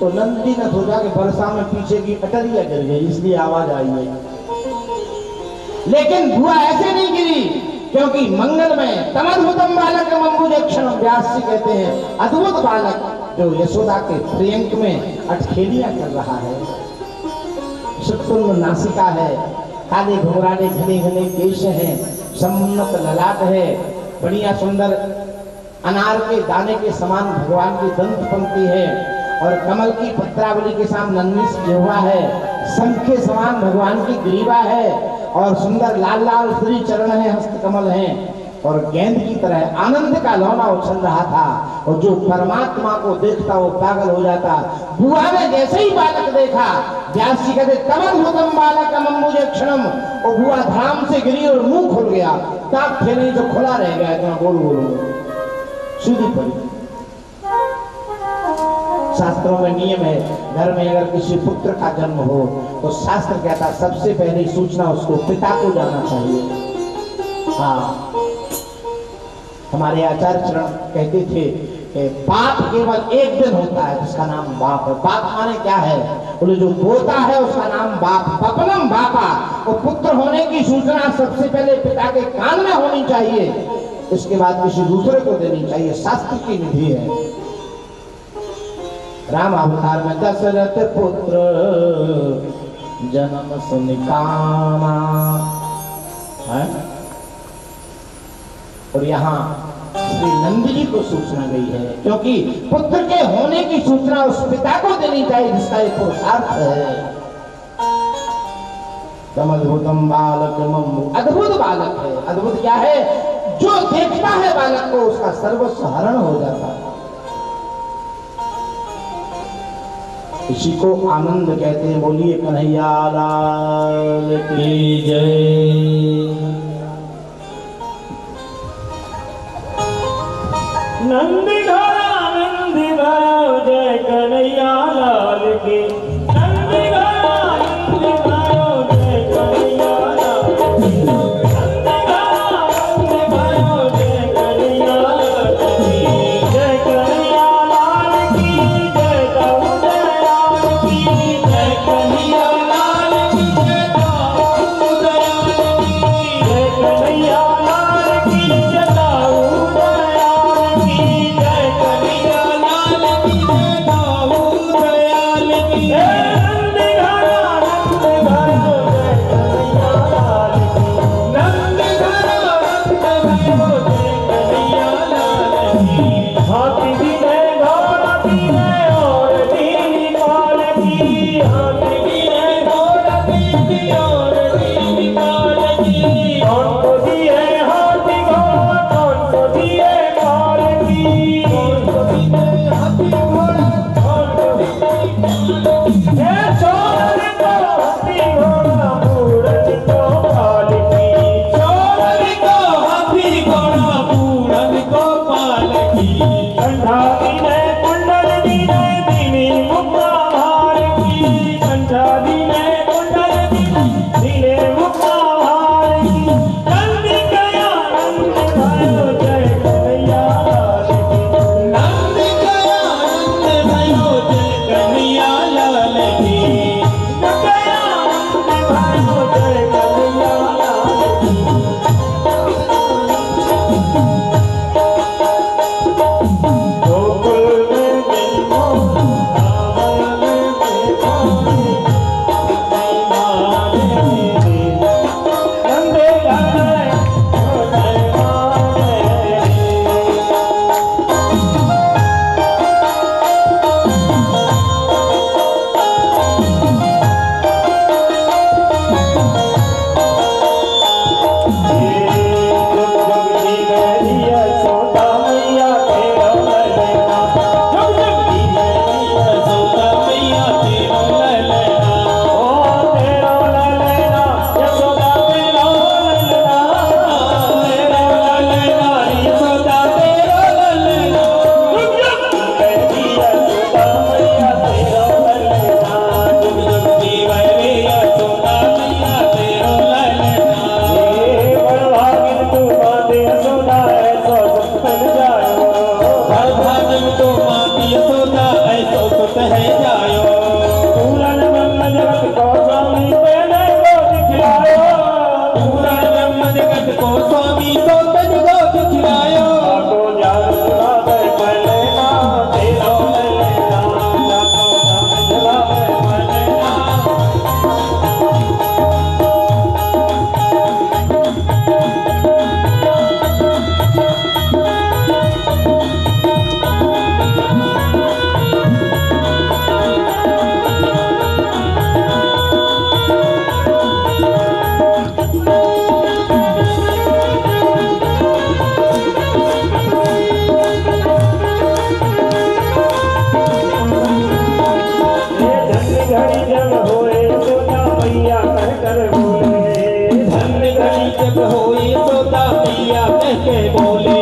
तो नंदी ने सोचा कि वर्षा में पीछे की अटरिया गिर गई, इसलिए आवाज आई है। लेकिन बुआ ऐसे नहीं गिरी, क्योंकि मंगल में तमद्भुतम बालक मम्बुजक्षण, व्यास जी कहते हैं अद्भुत बालक जो यशोदा के प्रियंक में अटखेलियां कर रहा है। सुतुल्य नासिका है, काले घुंघराले घने घने केश हैं, समुन्नत ललाट है, बढ़िया सुंदर अनार के दाने के समान भगवान की दंत पंक्ति है, और कमल की पत्रावली के साथ नन्ही सी जिह्वा है, शंख के समान भगवान की ग्रीवा है, और सुंदर लाल लाल श्री चरण है, हस्त कमल हैं, और गेंद की तरह आनंद का लौना उछल रहा था। और जो परमात्मा को देखता वो पागल हो जाता। बुआ ने जैसे ही बालक देखा, व्यास जी कहते तमद्भुतम बालकम अम्बुजक्षणम, और बुआ धाम से गिरी और मुंह खुल गया। दांत थे नहीं तो खुला रह गया, इतना गोल गोल सीधी पड़ी। शास्त्रों में नियम है, घर में अगर किसी पुत्र का जन्म हो तो शास्त्र कहता है सबसे पहले सूचना उसको पिता को जाना चाहिए। हाँ, हमारे आचार्य चरण कहते थे कि बाप केवल एक दिन होता है जिसका नाम बाप है। बाप माने क्या है? बोले जो पोता है उसका नाम बाप, पपनम बापा। और पुत्र होने की सूचना सबसे पहले पिता के कान में होनी चाहिए, इसके बाद किसी दूसरे को देनी चाहिए। शास्त्र की विधि है। राम अवतार में दशरथ पुत्र जन्म सुनिकामा है, और यहाँ श्री नंद जी को सूचना गई है, क्योंकि पुत्र के होने की सूचना उस पिता को देनी चाहिए जिसका एक पुरुषार्थ है। तमद्भुतम बालक मम्मु, अद्भुत बालक है। अद्भुत क्या है? जो देखता है बालक को उसका सर्वस्व हरण हो जाता है। इसी को आनंद कहते हैं। बोलिए कन्हैया लाल की जय। नंदी घर आनंद भयो, जय कन्हैया लाल की। नंदी घर आनंद भयो, जय कन्हैया लाल की। नंदी घर आनंद भयो, जय कन्हैया लाल की। जय कन्हैया लाल की, जय दाऊद दयाल की। जय कन्हैया लाल की, जय दाऊद दयाल की। जय कन्हैया लाल की, जय दाऊद दयाल की। जय को स्वामी तो तन गोद खिलायो जाको जान चलावे पलना तेरो ललना जाको जान चलावे पलना जब होए सोता मैया कह के बोले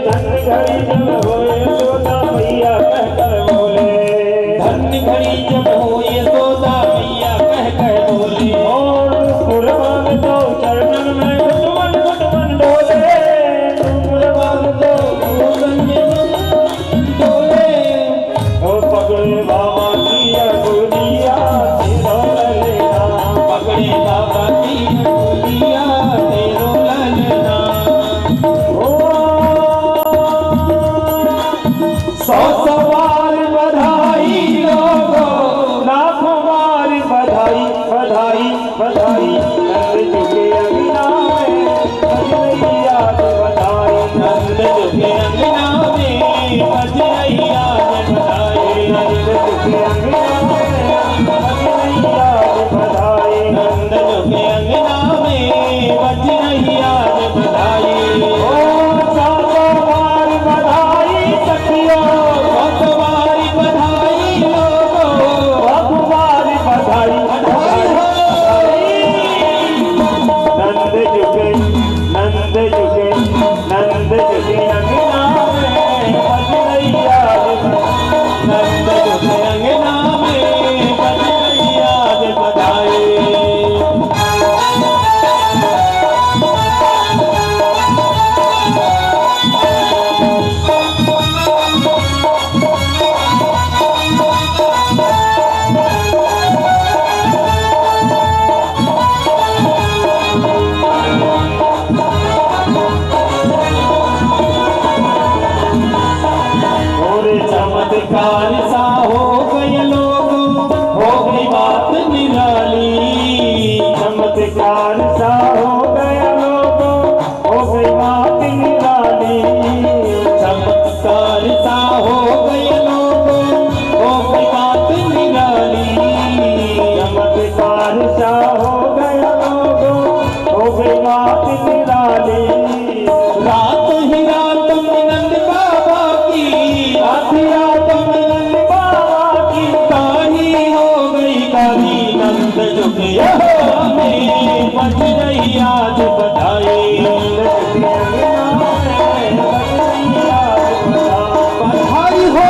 धन घड़ी जब होए सोता मैया कह कर बोले धन घड़ी जब होए सोता मैया कह के बोले और कुर्बान तो चरणन में घुटमन घुटमन डोले कुर्बान तो डोले ओ पगड़े बाबा की अगुलिया तेरो ललना पकड़े बाबा की अगुलिया तेरो ललना सौ सवार बधाई लोगों लाखों बार बधाई बधाई बधाई नंद झुके अंगना में बज रही याद बधाई नंद झुके अंगना में बज रही याद बधाई नंद झुके अंगना में बज रही याद बधाई नंद झुके अंगना में बज रही याद बधाई ओ सौ बार बधाई सखियों तुम्हारी बधाई लोगों बार बधाई बधाई नंद झुके नंद झुके नंद झुके अंगना में बज रही याद नंद झुके अंगना में बज रही याद बधाई और चमत्कार सा हो गए लोग हो गई बात निराली चमत्कार सा हो गया लोगों हो गई बात निराली चमत्कार सा हो गए लोग हो गई बात निराली चमत्कार सा हो गया लोगों हो गई बात निराली रात ही रात नंद बाबा की रात मिलन बाबा की काही हो गई काही नंद झुके में बज रही याद बधाई बधाई हो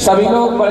सभी लोग बड़े